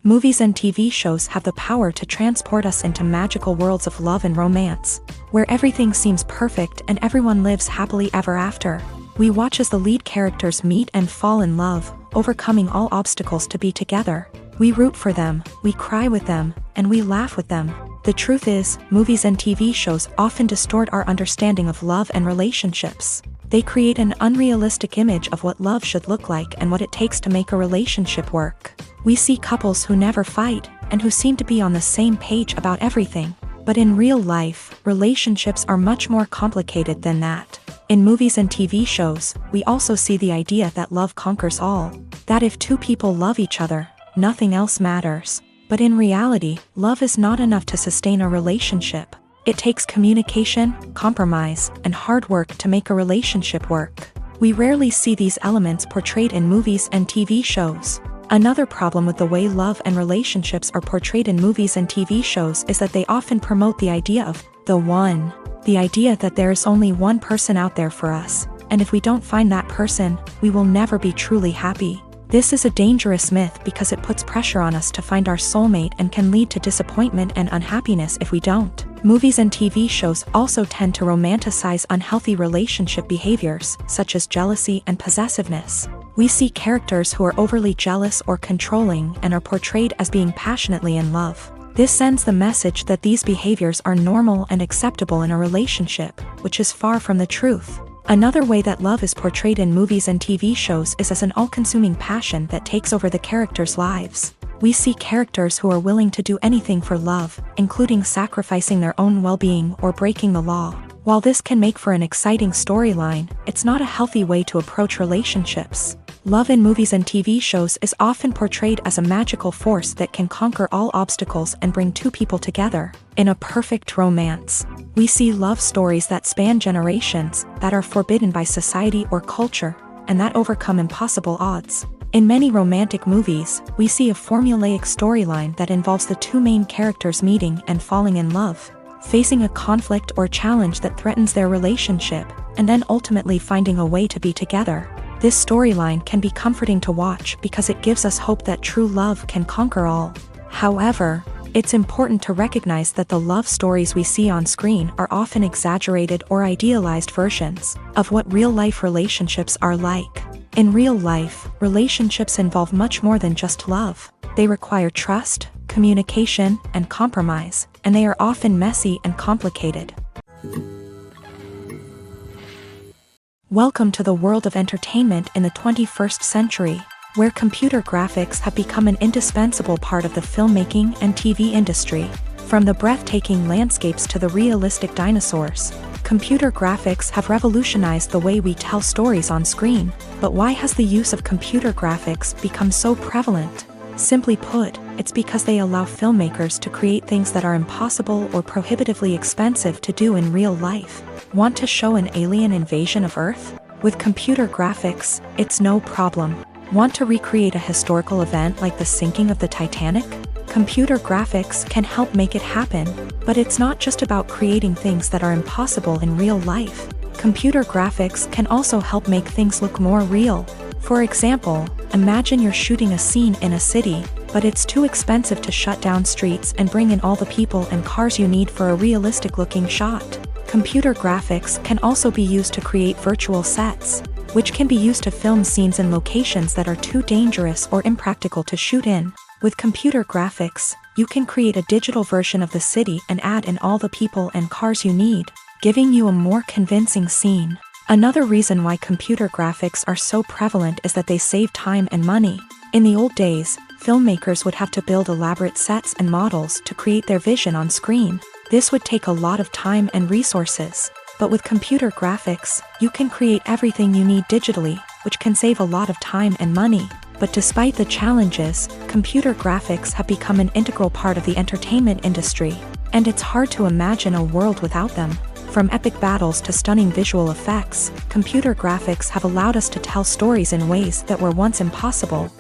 Movies and TV shows have the power to transport us into magical worlds of love and romance, where everything seems perfect and everyone lives happily ever after. We watch as the lead characters meet and fall in love, overcoming all obstacles to be together. We root for them, we cry with them, and we laugh with them. The truth is, movies and TV shows often distort our understanding of love and relationships. They create an unrealistic image of what love should look like and what it takes to make a relationship work. We see couples who never fight, and who seem to be on the same page about everything. But in real life, relationships are much more complicated than that. In movies and TV shows, we also see the idea that love conquers all. That if two people love each other, nothing else matters. But in reality, love is not enough to sustain a relationship. It takes communication, compromise, and hard work to make a relationship work. We rarely see these elements portrayed in movies and TV shows. Another problem with the way love and relationships are portrayed in movies and TV shows is that they often promote the idea of the one. The idea that there is only one person out there for us, and if we don't find that person, we will never be truly happy. This is a dangerous myth because it puts pressure on us to find our soulmate and can lead to disappointment and unhappiness if we don't. Movies and TV shows also tend to romanticize unhealthy relationship behaviors, such as jealousy and possessiveness. We see characters who are overly jealous or controlling and are portrayed as being passionately in love. This sends the message that these behaviors are normal and acceptable in a relationship, which is far from the truth. Another way that love is portrayed in movies and TV shows is as an all-consuming passion that takes over the characters' lives. We see characters who are willing to do anything for love, including sacrificing their own well-being or breaking the law. While this can make for an exciting storyline, it's not a healthy way to approach relationships. Love in movies and TV shows is often portrayed as a magical force that can conquer all obstacles and bring two people together in a perfect romance. We see love stories that span generations, that are forbidden by society or culture, and that overcome impossible odds. In many romantic movies, we see a formulaic storyline that involves the two main characters meeting and falling in love, facing a conflict or challenge that threatens their relationship, and then ultimately finding a way to be together. This storyline can be comforting to watch because it gives us hope that true love can conquer all. However, it's important to recognize that the love stories we see on screen are often exaggerated or idealized versions of what real-life relationships are like. In real life, relationships involve much more than just love. They require trust, communication, and compromise, and they are often messy and complicated. Welcome to the world of entertainment in the 21st century, where computer graphics have become an indispensable part of the filmmaking and TV industry. From the breathtaking landscapes to the realistic dinosaurs, computer graphics have revolutionized the way we tell stories on screen. But why has the use of computer graphics become so prevalent? Simply put, it's because they allow filmmakers to create things that are impossible or prohibitively expensive to do in real life. Want to show an alien invasion of Earth? With computer graphics, it's no problem. Want to recreate a historical event like the sinking of the Titanic? Computer graphics can help make it happen, but it's not just about creating things that are impossible in real life. Computer graphics can also help make things look more real. For example, imagine you're shooting a scene in a city, but it's too expensive to shut down streets and bring in all the people and cars you need for a realistic-looking shot. Computer graphics can also be used to create virtual sets, which can be used to film scenes in locations that are too dangerous or impractical to shoot in. With computer graphics, you can create a digital version of the city and add in all the people and cars you need, giving you a more convincing scene. Another reason why computer graphics are so prevalent is that they save time and money. In the old days, filmmakers would have to build elaborate sets and models to create their vision on screen. This would take a lot of time and resources. But with computer graphics, you can create everything you need digitally, which can save a lot of time and money. But despite the challenges, computer graphics have become an integral part of the entertainment industry, and it's hard to imagine a world without them. From epic battles to stunning visual effects, computer graphics have allowed us to tell stories in ways that were once impossible.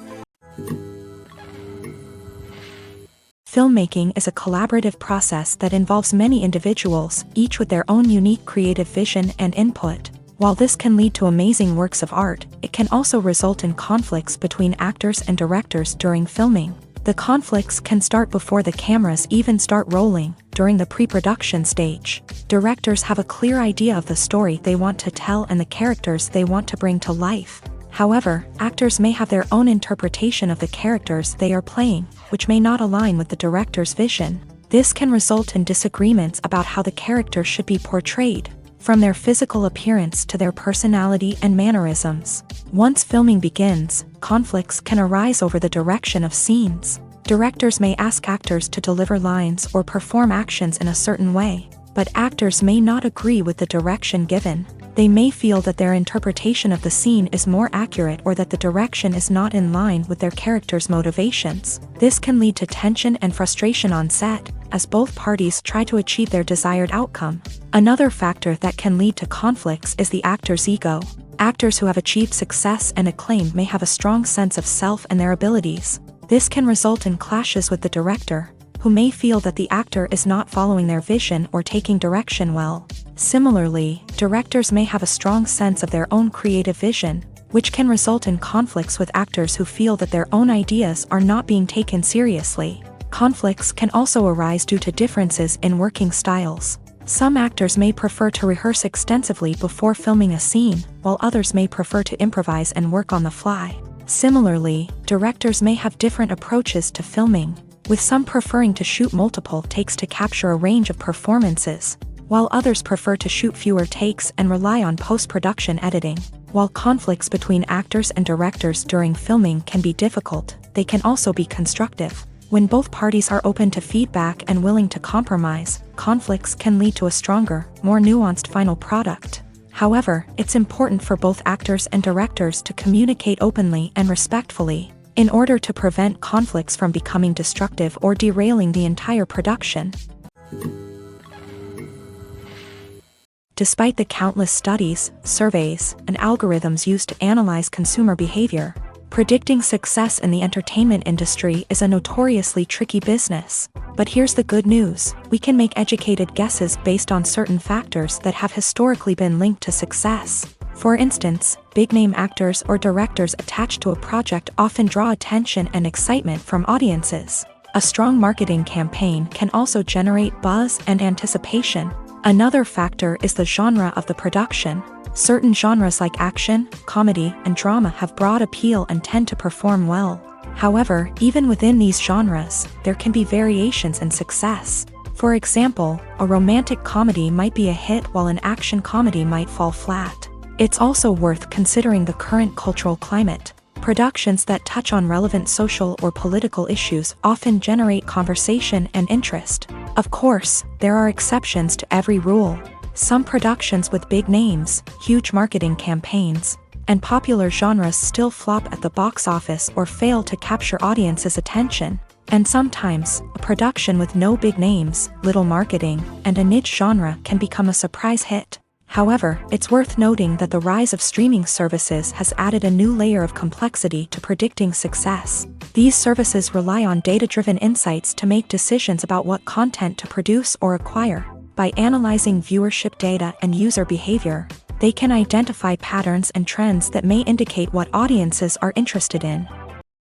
Filmmaking is a collaborative process that involves many individuals, each with their own unique creative vision and input. While this can lead to amazing works of art, it can also result in conflicts between actors and directors during filming. The conflicts can start before the cameras even start rolling, during the pre-production stage. Directors have a clear idea of the story they want to tell and the characters they want to bring to life. However, actors may have their own interpretation of the characters they are playing, which may not align with the director's vision. This can result in disagreements about how the character should be portrayed, from their physical appearance to their personality and mannerisms. Once filming begins, conflicts can arise over the direction of scenes. Directors may ask actors to deliver lines or perform actions in a certain way, but actors may not agree with the direction given. They may feel that their interpretation of the scene is more accurate or that the direction is not in line with their character's motivations. This can lead to tension and frustration on set, as both parties try to achieve their desired outcome. Another factor that can lead to conflicts is the actor's ego. Actors who have achieved success and acclaim may have a strong sense of self and their abilities. This can result in clashes with the director, who may feel that the actor is not following their vision or taking direction well. Similarly, directors may have a strong sense of their own creative vision, which can result in conflicts with actors who feel that their own ideas are not being taken seriously. Conflicts can also arise due to differences in working styles. Some actors may prefer to rehearse extensively before filming a scene, while others may prefer to improvise and work on the fly. Similarly, directors may have different approaches to filming, with some preferring to shoot multiple takes to capture a range of performances, while others prefer to shoot fewer takes and rely on post-production editing. While conflicts between actors and directors during filming can be difficult, they can also be constructive. When both parties are open to feedback and willing to compromise, conflicts can lead to a stronger, more nuanced final product. However, it's important for both actors and directors to communicate openly and respectfully, in order to prevent conflicts from becoming destructive or derailing the entire production. Despite the countless studies, surveys, and algorithms used to analyze consumer behavior, predicting success in the entertainment industry is a notoriously tricky business. But here's the good news: we can make educated guesses based on certain factors that have historically been linked to success. For instance, big-name actors or directors attached to a project often draw attention and excitement from audiences. A strong marketing campaign can also generate buzz and anticipation. Another factor is the genre of the production. Certain genres like action, comedy, and drama have broad appeal and tend to perform well. However, even within these genres, there can be variations in success. For example, a romantic comedy might be a hit while an action comedy might fall flat. It's also worth considering the current cultural climate. Productions that touch on relevant social or political issues often generate conversation and interest. Of course, there are exceptions to every rule. Some productions with big names, huge marketing campaigns, and popular genres still flop at the box office or fail to capture audiences' attention. And sometimes, a production with no big names, little marketing, and a niche genre can become a surprise hit. However, it's worth noting that the rise of streaming services has added a new layer of complexity to predicting success. These services rely on data-driven insights to make decisions about what content to produce or acquire. By analyzing viewership data and user behavior, They can identify patterns and trends that may indicate what audiences are interested in.